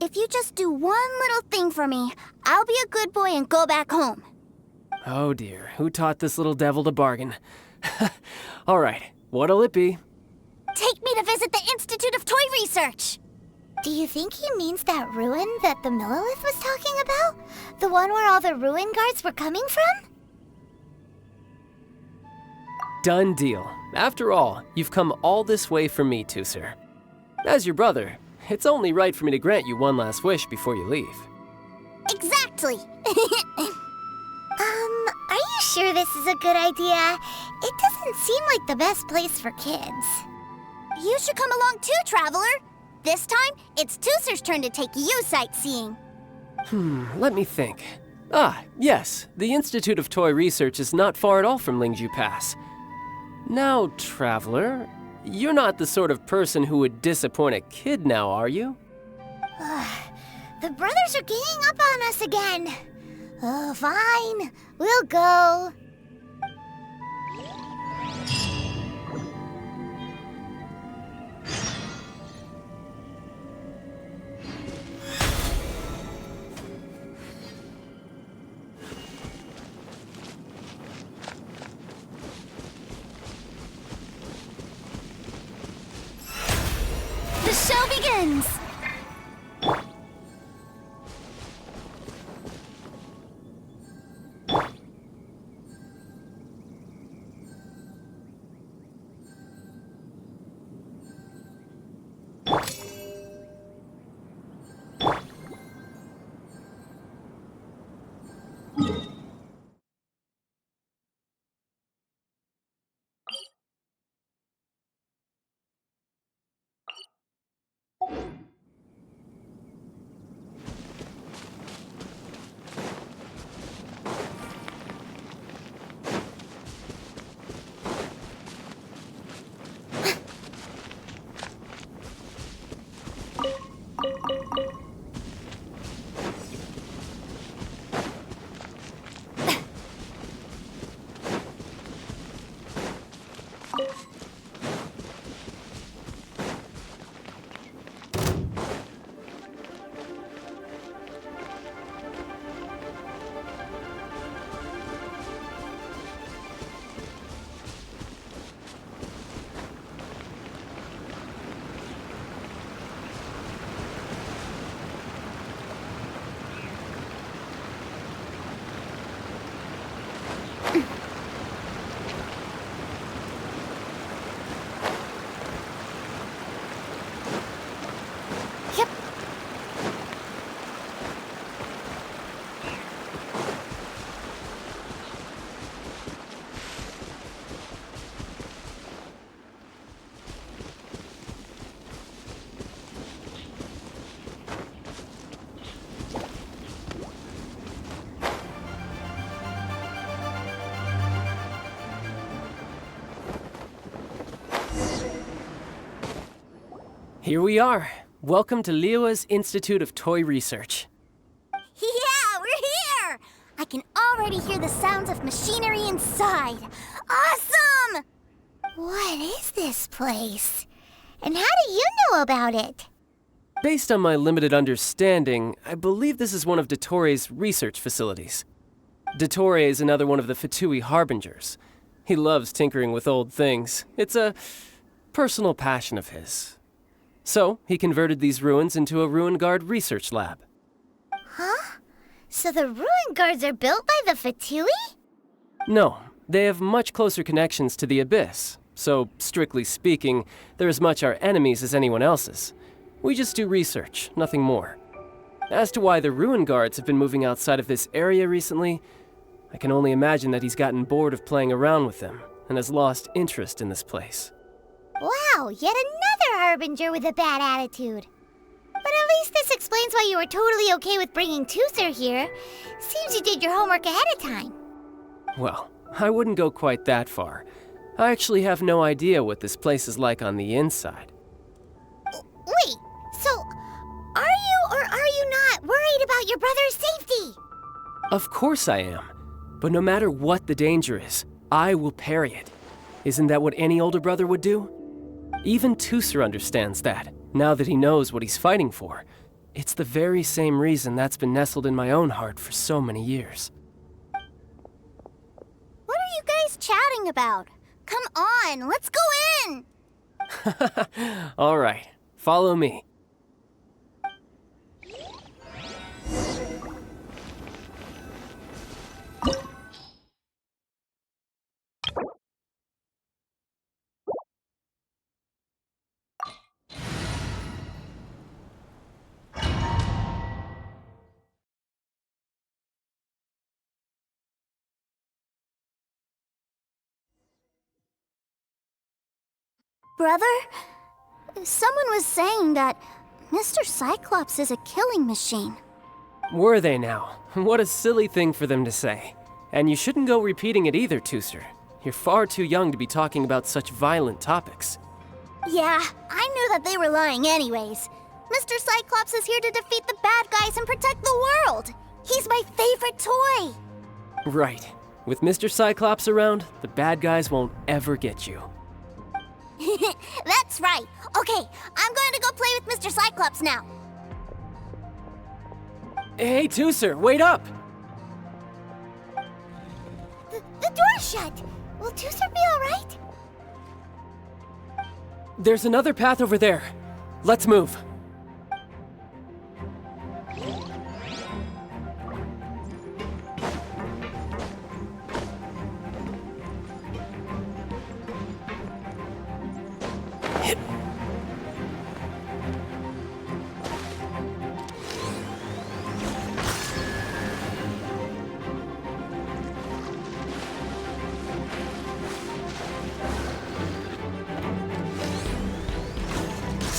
If you just do one little thing for me, I'll be a good boy and go back home. Oh dear, who taught this little devil to bargain? All right, what'll it be? Take me to visit the Institute of Toy Research. Do you think he means that ruin that the Millilith was talking about? The one where all the ruin guards were coming from? Done deal. After all, you've come all this way for me, Tusser. As your brother, it's only right for me to grant you one last wish before you leave. Exactly. Are you sure this is a good idea? It doesn't seem like the best place for kids. You should come along too, Traveler. This time, it's Tusser's turn to take you sightseeing. Let me think. Ah, yes, the Institute of Toy Research is not far at all from Lingju Pass. Now, Traveler, you're not the sort of person who would disappoint a kid now, are you? The brothers are ganging up on us again. Oh, fine. We'll go. The show begins! Here we are. Welcome to Liyue's Institute of Toy Research. Yeah, we're here! I can already hear the sounds of machinery inside. Awesome! What is this place? And how do you know about it? Based on my limited understanding, I believe this is one of Dottoro's research facilities. Dottore is another one of the Fatui Harbingers. He loves tinkering with old things. It's a personal passion of his. So, he converted these ruins into a Ruin Guard research lab. Huh? So the ruin guards are built by the Fatui? No, they have much closer connections to the Abyss. So, strictly speaking, they're as much our enemies as anyone else's. We just do research, nothing more. As to why the ruin guards have been moving outside of this area recently, I can only imagine that he's gotten bored of playing around with them and has lost interest in this place. Wow, yet another Harbinger with a bad attitude. But at least this explains why you were totally okay with bringing Tooser here. Seems you did your homework ahead of time. Well, I wouldn't go quite that far. I actually have no idea what this place is like on the inside. Wait, so are you or are you not worried about your brother's safety? Of course I am. But no matter what the danger is, I will parry it. Isn't that what any older brother would do? Even Tooser understands that, now that he knows what he's fighting for. It's the very same reason that's been nestled in my own heart for so many years. What are you guys chatting about? Come on, let's go in! All right, follow me. Brother, someone was saying that Mr. Cyclops is a killing machine. Were they now? What a silly thing for them to say. And you shouldn't go repeating it either, Tooser. You're far too young to be talking about such violent topics. Yeah, I knew that they were lying anyways. Mr. Cyclops is here to defeat the bad guys and protect the world. He's my favorite toy. Right. With Mr. Cyclops around, the bad guys won't ever get you. That's right. Okay, I'm going to go play with Mr. Cyclops now. Hey, Tooser, wait up! The door's shut. Will Tooser be all right? There's another path over there. Let's move.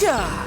Yeah.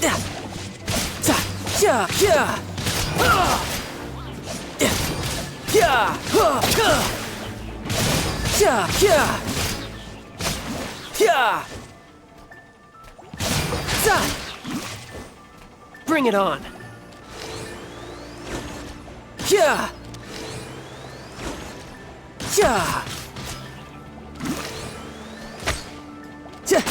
Yeah. Yeah, yeah. Yeah. Yeah, yeah. Yeah. Bring it on. Yeah. Yeah. Yeah.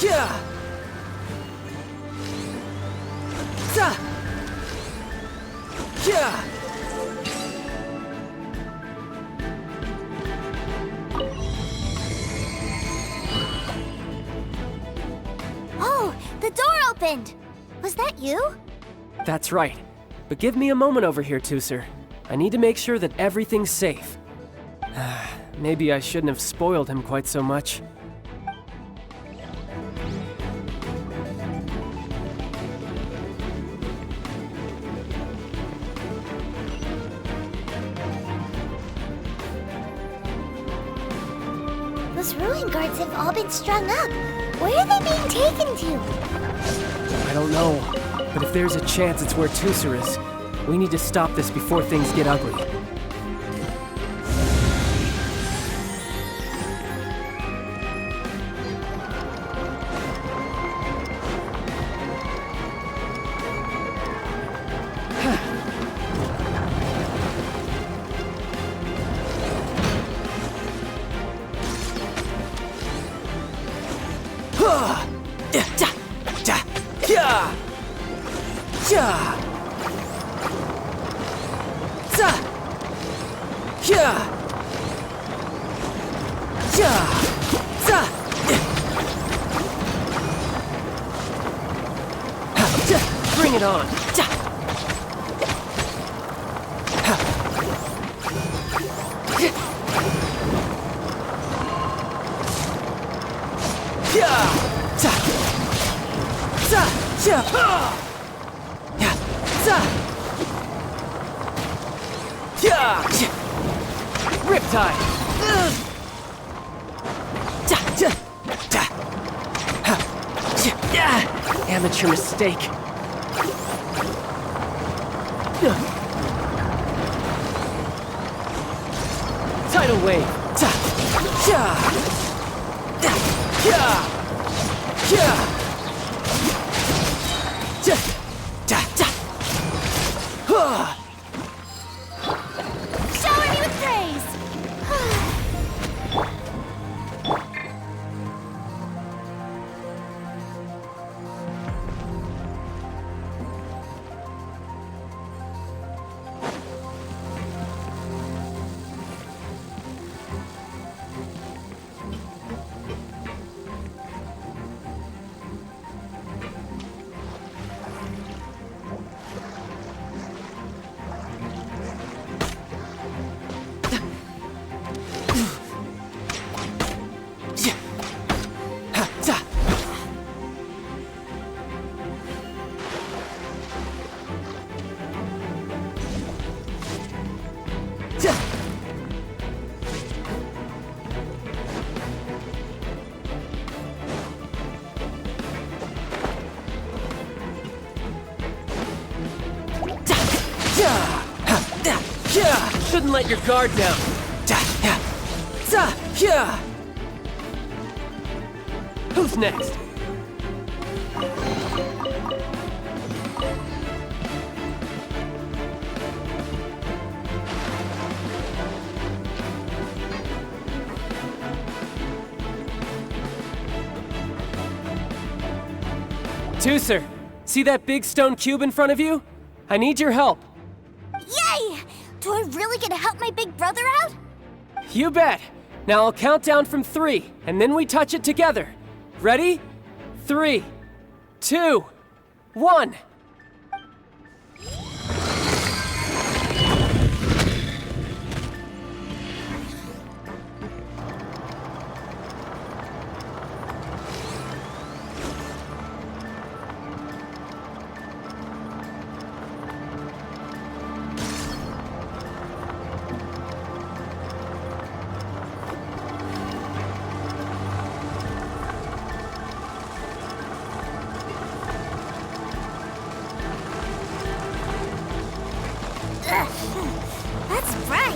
Yeah. Yeah. Yeah. Oh, the door opened. Was that you? That's right. But give me a moment over here, Tooser. I need to make sure that everything's safe. Maybe I shouldn't have spoiled him quite so much. Those ruin guards have all been strung up. Where are they being taken to? I don't know, but if there's a chance it's where Tooser is, we need to stop this before things get ugly. Bring it on. Riptide. Amateur mistake. Tidal wave. Shower me with praise! Shouldn't let your guard down. Who's next? Tooser, see that big stone cube in front of you? I need your help. Yay! Do I really get to help my big brother out? You bet. Now I'll count down from 3, and then we touch it together. Ready? 3, 2, 1. That's right.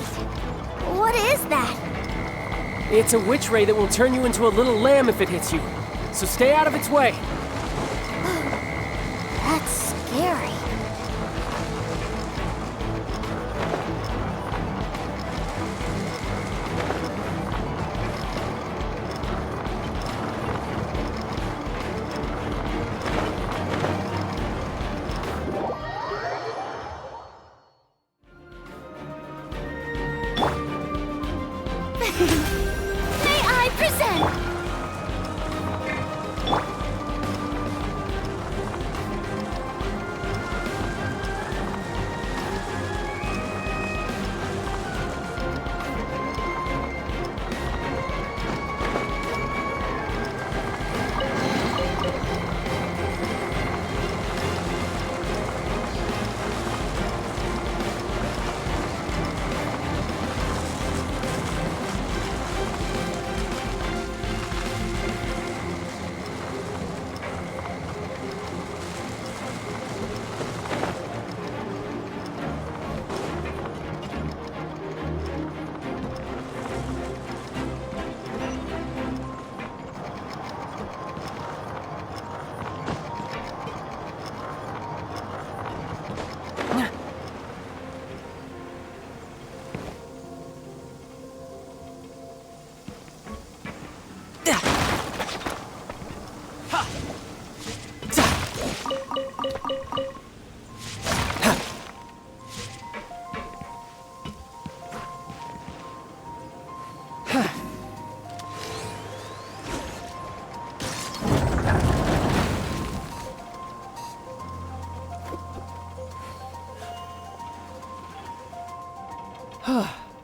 What is that? It's a witch ray that will turn you into a little lamb if it hits you. So stay out of its way. That's scary. May I present?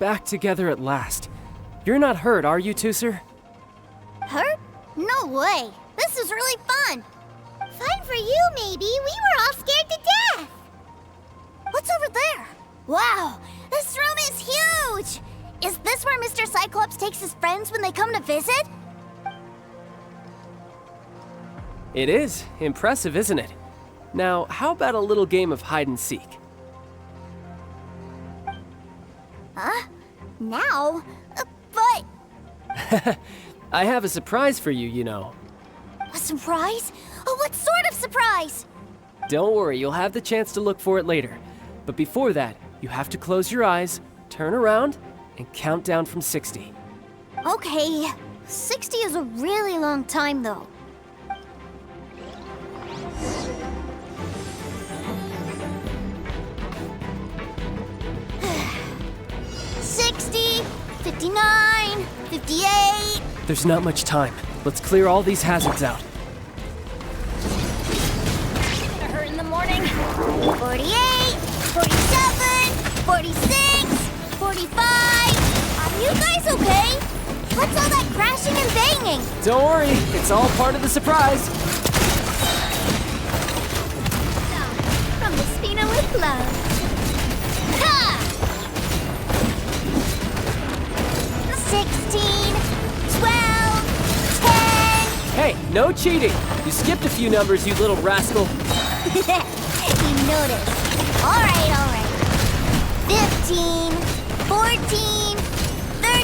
back together at last. You're not hurt, are you, Tooser? Hurt? No way. This is really fun. Fun for you, maybe. We were all scared to death. What's over there? Wow, this room is huge! Is this where Mr. Cyclops takes his friends when they come to visit? It is. Impressive, isn't it? Now, how about a little game of hide and seek? Huh? Now? But... I have a surprise for you, you know. A surprise? Oh, what sort of surprise? Don't worry, you'll have the chance to look for it later. But before that, you have to close your eyes, turn around, and count down from 60. Okay, 60 is a really long time, though. 60, 59, 58... There's not much time. Let's clear all these hazards out. Gonna hurt in the morning. 48, 47, 46, 45... Are you guys okay? What's all that crashing and banging? Don't worry, it's all part of the surprise. From the Spina with love. Ha! 16, 12, 10... Hey, no cheating! You skipped a few numbers, you little rascal. You noticed. All right. 15, 14, 13...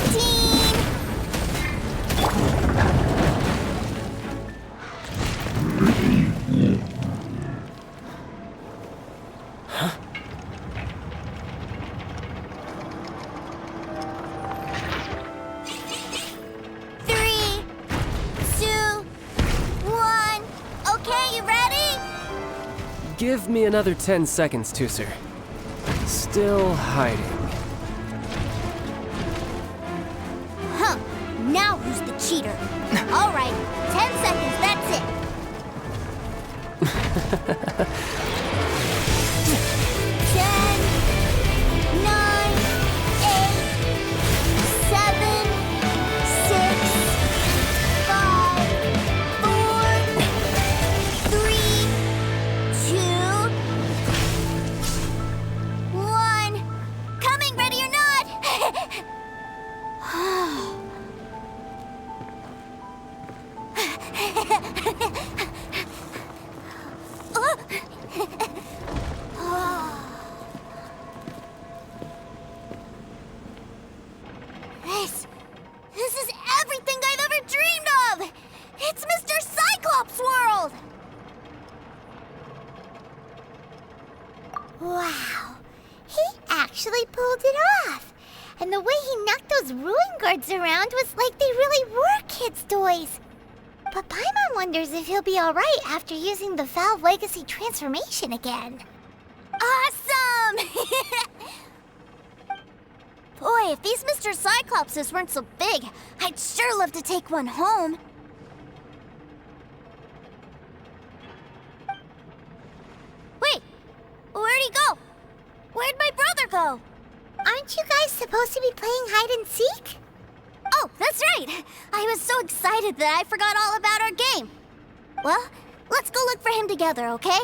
Huh? Give me another 10 seconds, Tooser. Still hiding. Huh. Now who's the cheater? All right, 10 seconds, that's it. 10, 9, 8, 7, 6, 5, 4, 3, 2, 1. Coming, ready or not? This is everything I've ever dreamed of! It's Mr. Cyclops' world! Wow. He actually pulled it off. And the way he knocked those ruin guards around was like they really were kids' toys. But Paimon wonders if he'll be alright after using the Valve Legacy transformation again. Awesome! Boy, if these Mr. Cyclopses weren't so big, I'd sure love to take one home. Wait, where'd he go? Where'd my brother go? Aren't you guys supposed to be playing hide and seek? Oh, that's right! I was so excited that I forgot all about our game. Well, let's go look for him together, okay?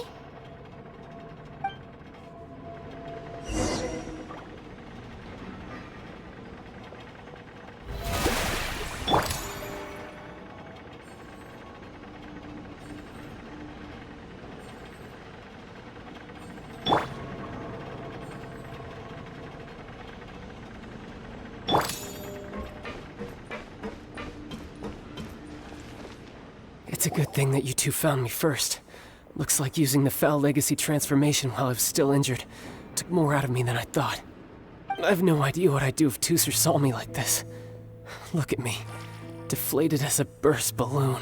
It's a good thing that you two found me first. Looks like using the Foul Legacy transformation while I was still injured took more out of me than I thought. I have no idea what I'd do if Tooser saw me like this. Look at me, deflated as a burst balloon.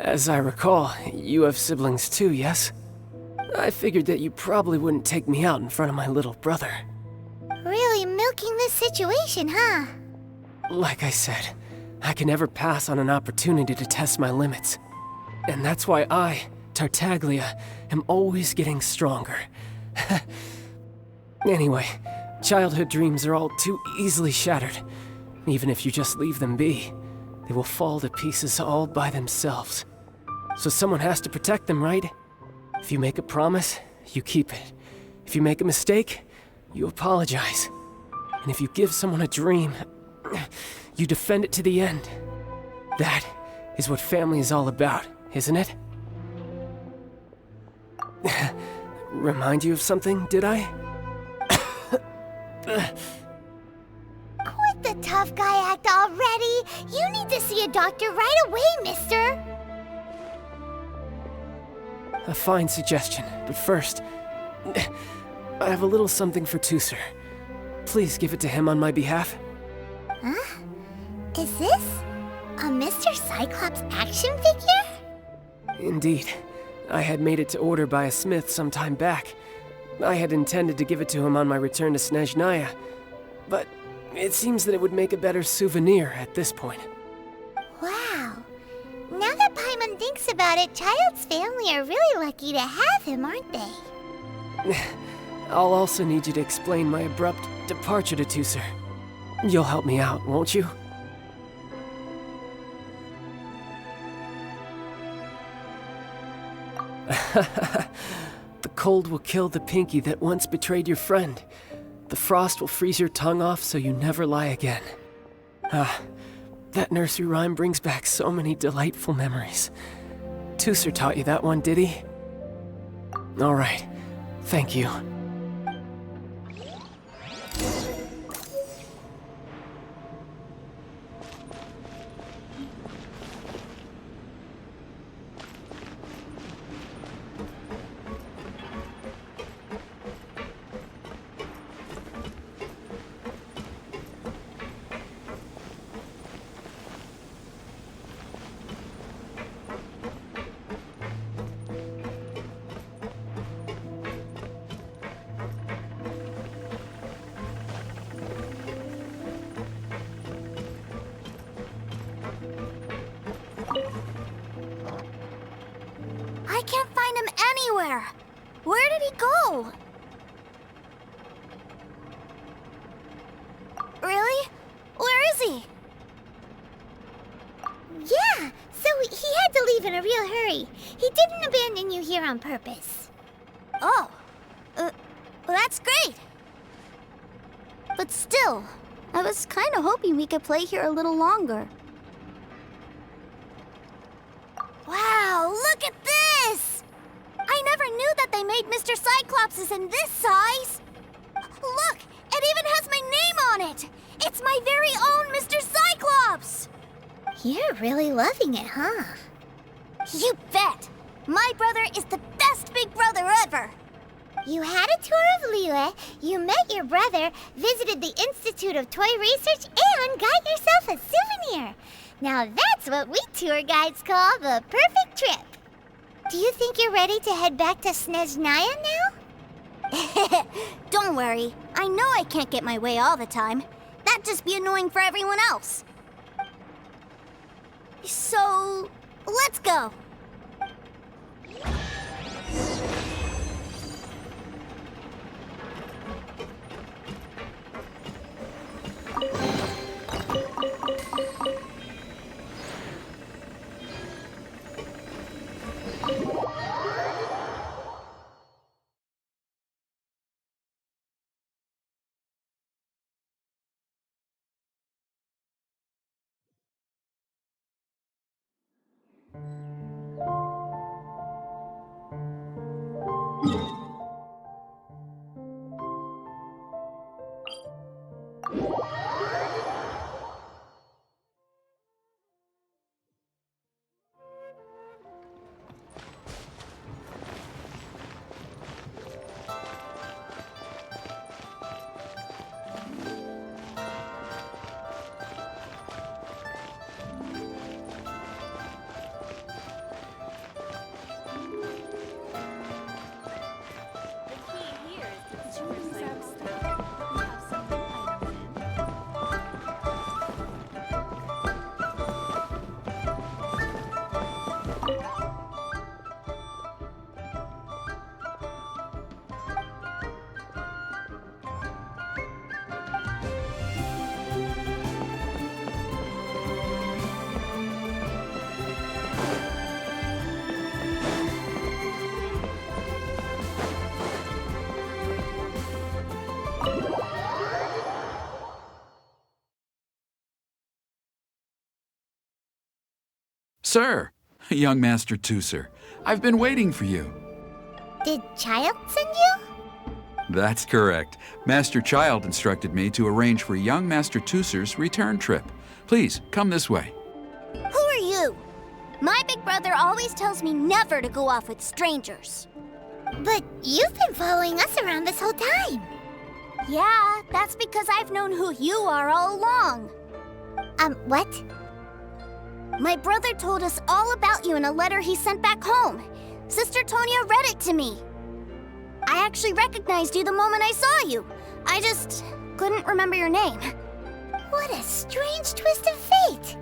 As I recall, you have siblings too, yes? I figured that you probably wouldn't take me out in front of my little brother. Really milking this situation, huh? Like I said, I can never pass on an opportunity to test my limits. And that's why I, Tartaglia am always getting stronger. Anyway, childhood dreams are all too easily shattered. Even if you just leave them be, they will fall to pieces all by themselves. So someone has to protect them, right? If you make a promise, you keep it. If you make a mistake, you apologize. And if you give someone a dream, you defend it to the end. That is what family is all about, isn't it? Remind you of something, did I? Quit the tough guy act already! You need to see a doctor right away, mister! A fine suggestion, but first, I have a little something for Tusser. Please give it to him on my behalf. Huh? Is this a Mr. Cyclops action figure? Indeed. I had made it to order by a smith some time back. I had intended to give it to him on my return to Snezhnaya, but it seems that it would make a better souvenir at this point. Wow. Now that Paimon thinks about it, Child's family are really lucky to have him, aren't they? I'll also need you to explain my abrupt departure to Tusser. You'll help me out, won't you? The cold will kill the pinky that once betrayed your friend. The frost will freeze your tongue off so you never lie again. That nursery rhyme brings back so many delightful memories. Tusser taught you that one, did he? All right. Thank you. I can't find him anywhere. Where did he go? Really? Where is he? Yeah, so he had to leave in a real hurry. He didn't abandon you here on purpose. Oh. Well, that's great. But still, I was kind of hoping we could play here a little longer. Wow, look at this! I never knew that they made Mr. Cyclopses in this size! Look, it even has my name on it! It's my very own Mr. Cyclops! You're really loving it, huh? You bet! My brother is the best big brother ever! You had a tour of Liyue, you met your brother, visited the Institute of Toy Research, and got yourself a souvenir! Now that's what we tour guides call the perfect trip. Do you think you're ready to head back to Snezhnaya now? Don't worry. I know I can't get my way all the time. That'd just be annoying for everyone else. So, let's go. Sir, young Master Tooser, I've been waiting for you. Did Child send you? That's correct. Master Child instructed me to arrange for young Master Tooser's return trip. Please, come this way. Who are you? My big brother always tells me never to go off with strangers. But you've been following us around this whole time. Yeah, that's because I've known who you are all along. What? My brother told us all about you in a letter he sent back home. Sister Tonia read it to me. I actually recognized you the moment I saw you. I just couldn't remember your name. What a strange twist of fate.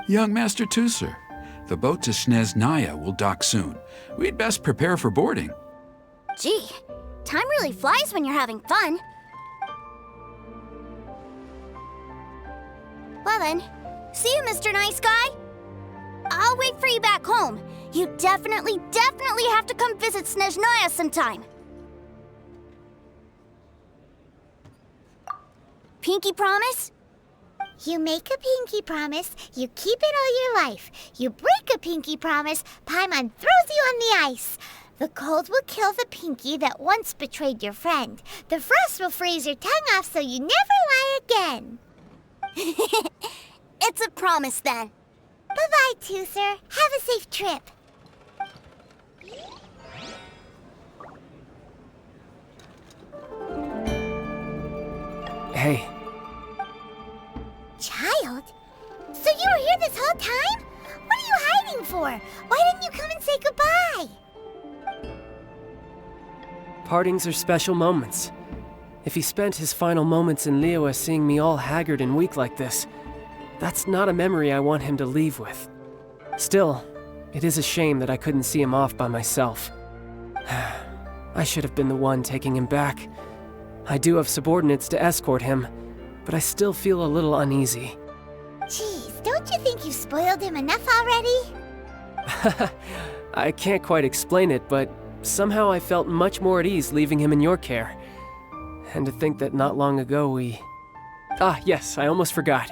Young Master Tooser, the boat to Snezhnaya will dock soon. We'd best prepare for boarding. Gee, time really flies when you're having fun. Well then, see you, Mr. Nice Guy. I'll wait for you back home. You definitely have to come visit Snezhnaya sometime. Pinky promise? You make a pinky promise, you keep it all your life. You break a pinky promise, Paimon throws you on the ice. The cold will kill the pinky that once betrayed your friend. The frost will freeze your tongue off so you never lie again. It's a promise then. Bye-bye, Tooser. Have a safe trip. Hey. Child? So you were here this whole time? What are you hiding for? Why didn't you come and say goodbye? Partings are special moments. If he spent his final moments in Liyue seeing me all haggard and weak like this, that's not a memory I want him to leave with. Still, it is a shame that I couldn't see him off by myself. I should have been the one taking him back. I do have subordinates to escort him, but I still feel a little uneasy. Jeez, don't you think you spoiled him enough already? I can't quite explain it, but somehow I felt much more at ease leaving him in your care. And to think that not long ago we... Ah, yes, I almost forgot.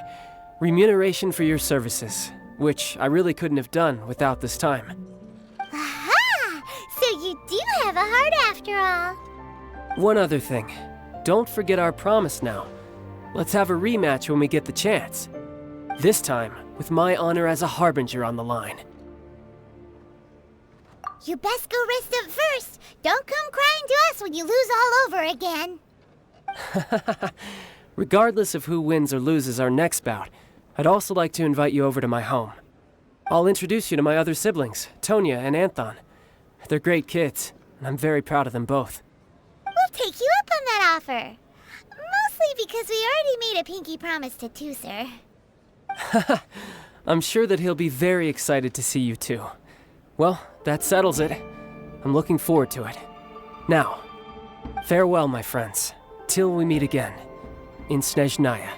Remuneration for your services, which I really couldn't have done without this time. Aha! So you do have a heart after all. One other thing. Don't forget our promise now. Let's have a rematch when we get the chance. This time, with my honor as a harbinger on the line. You best go rest up first. Don't come crying to us when you lose all over again. Regardless of who wins or loses our next bout, I'd also like to invite you over to my home. I'll introduce you to my other siblings, Tonia and Anthon. They're great kids, and I'm very proud of them both. We'll take you up on that offer. Mostly because we already made a pinky promise to Tooser. I'm sure that he'll be very excited to see you too. Well, that settles it. I'm looking forward to it. Now, farewell, my friends, till we meet again in Snezhnaya.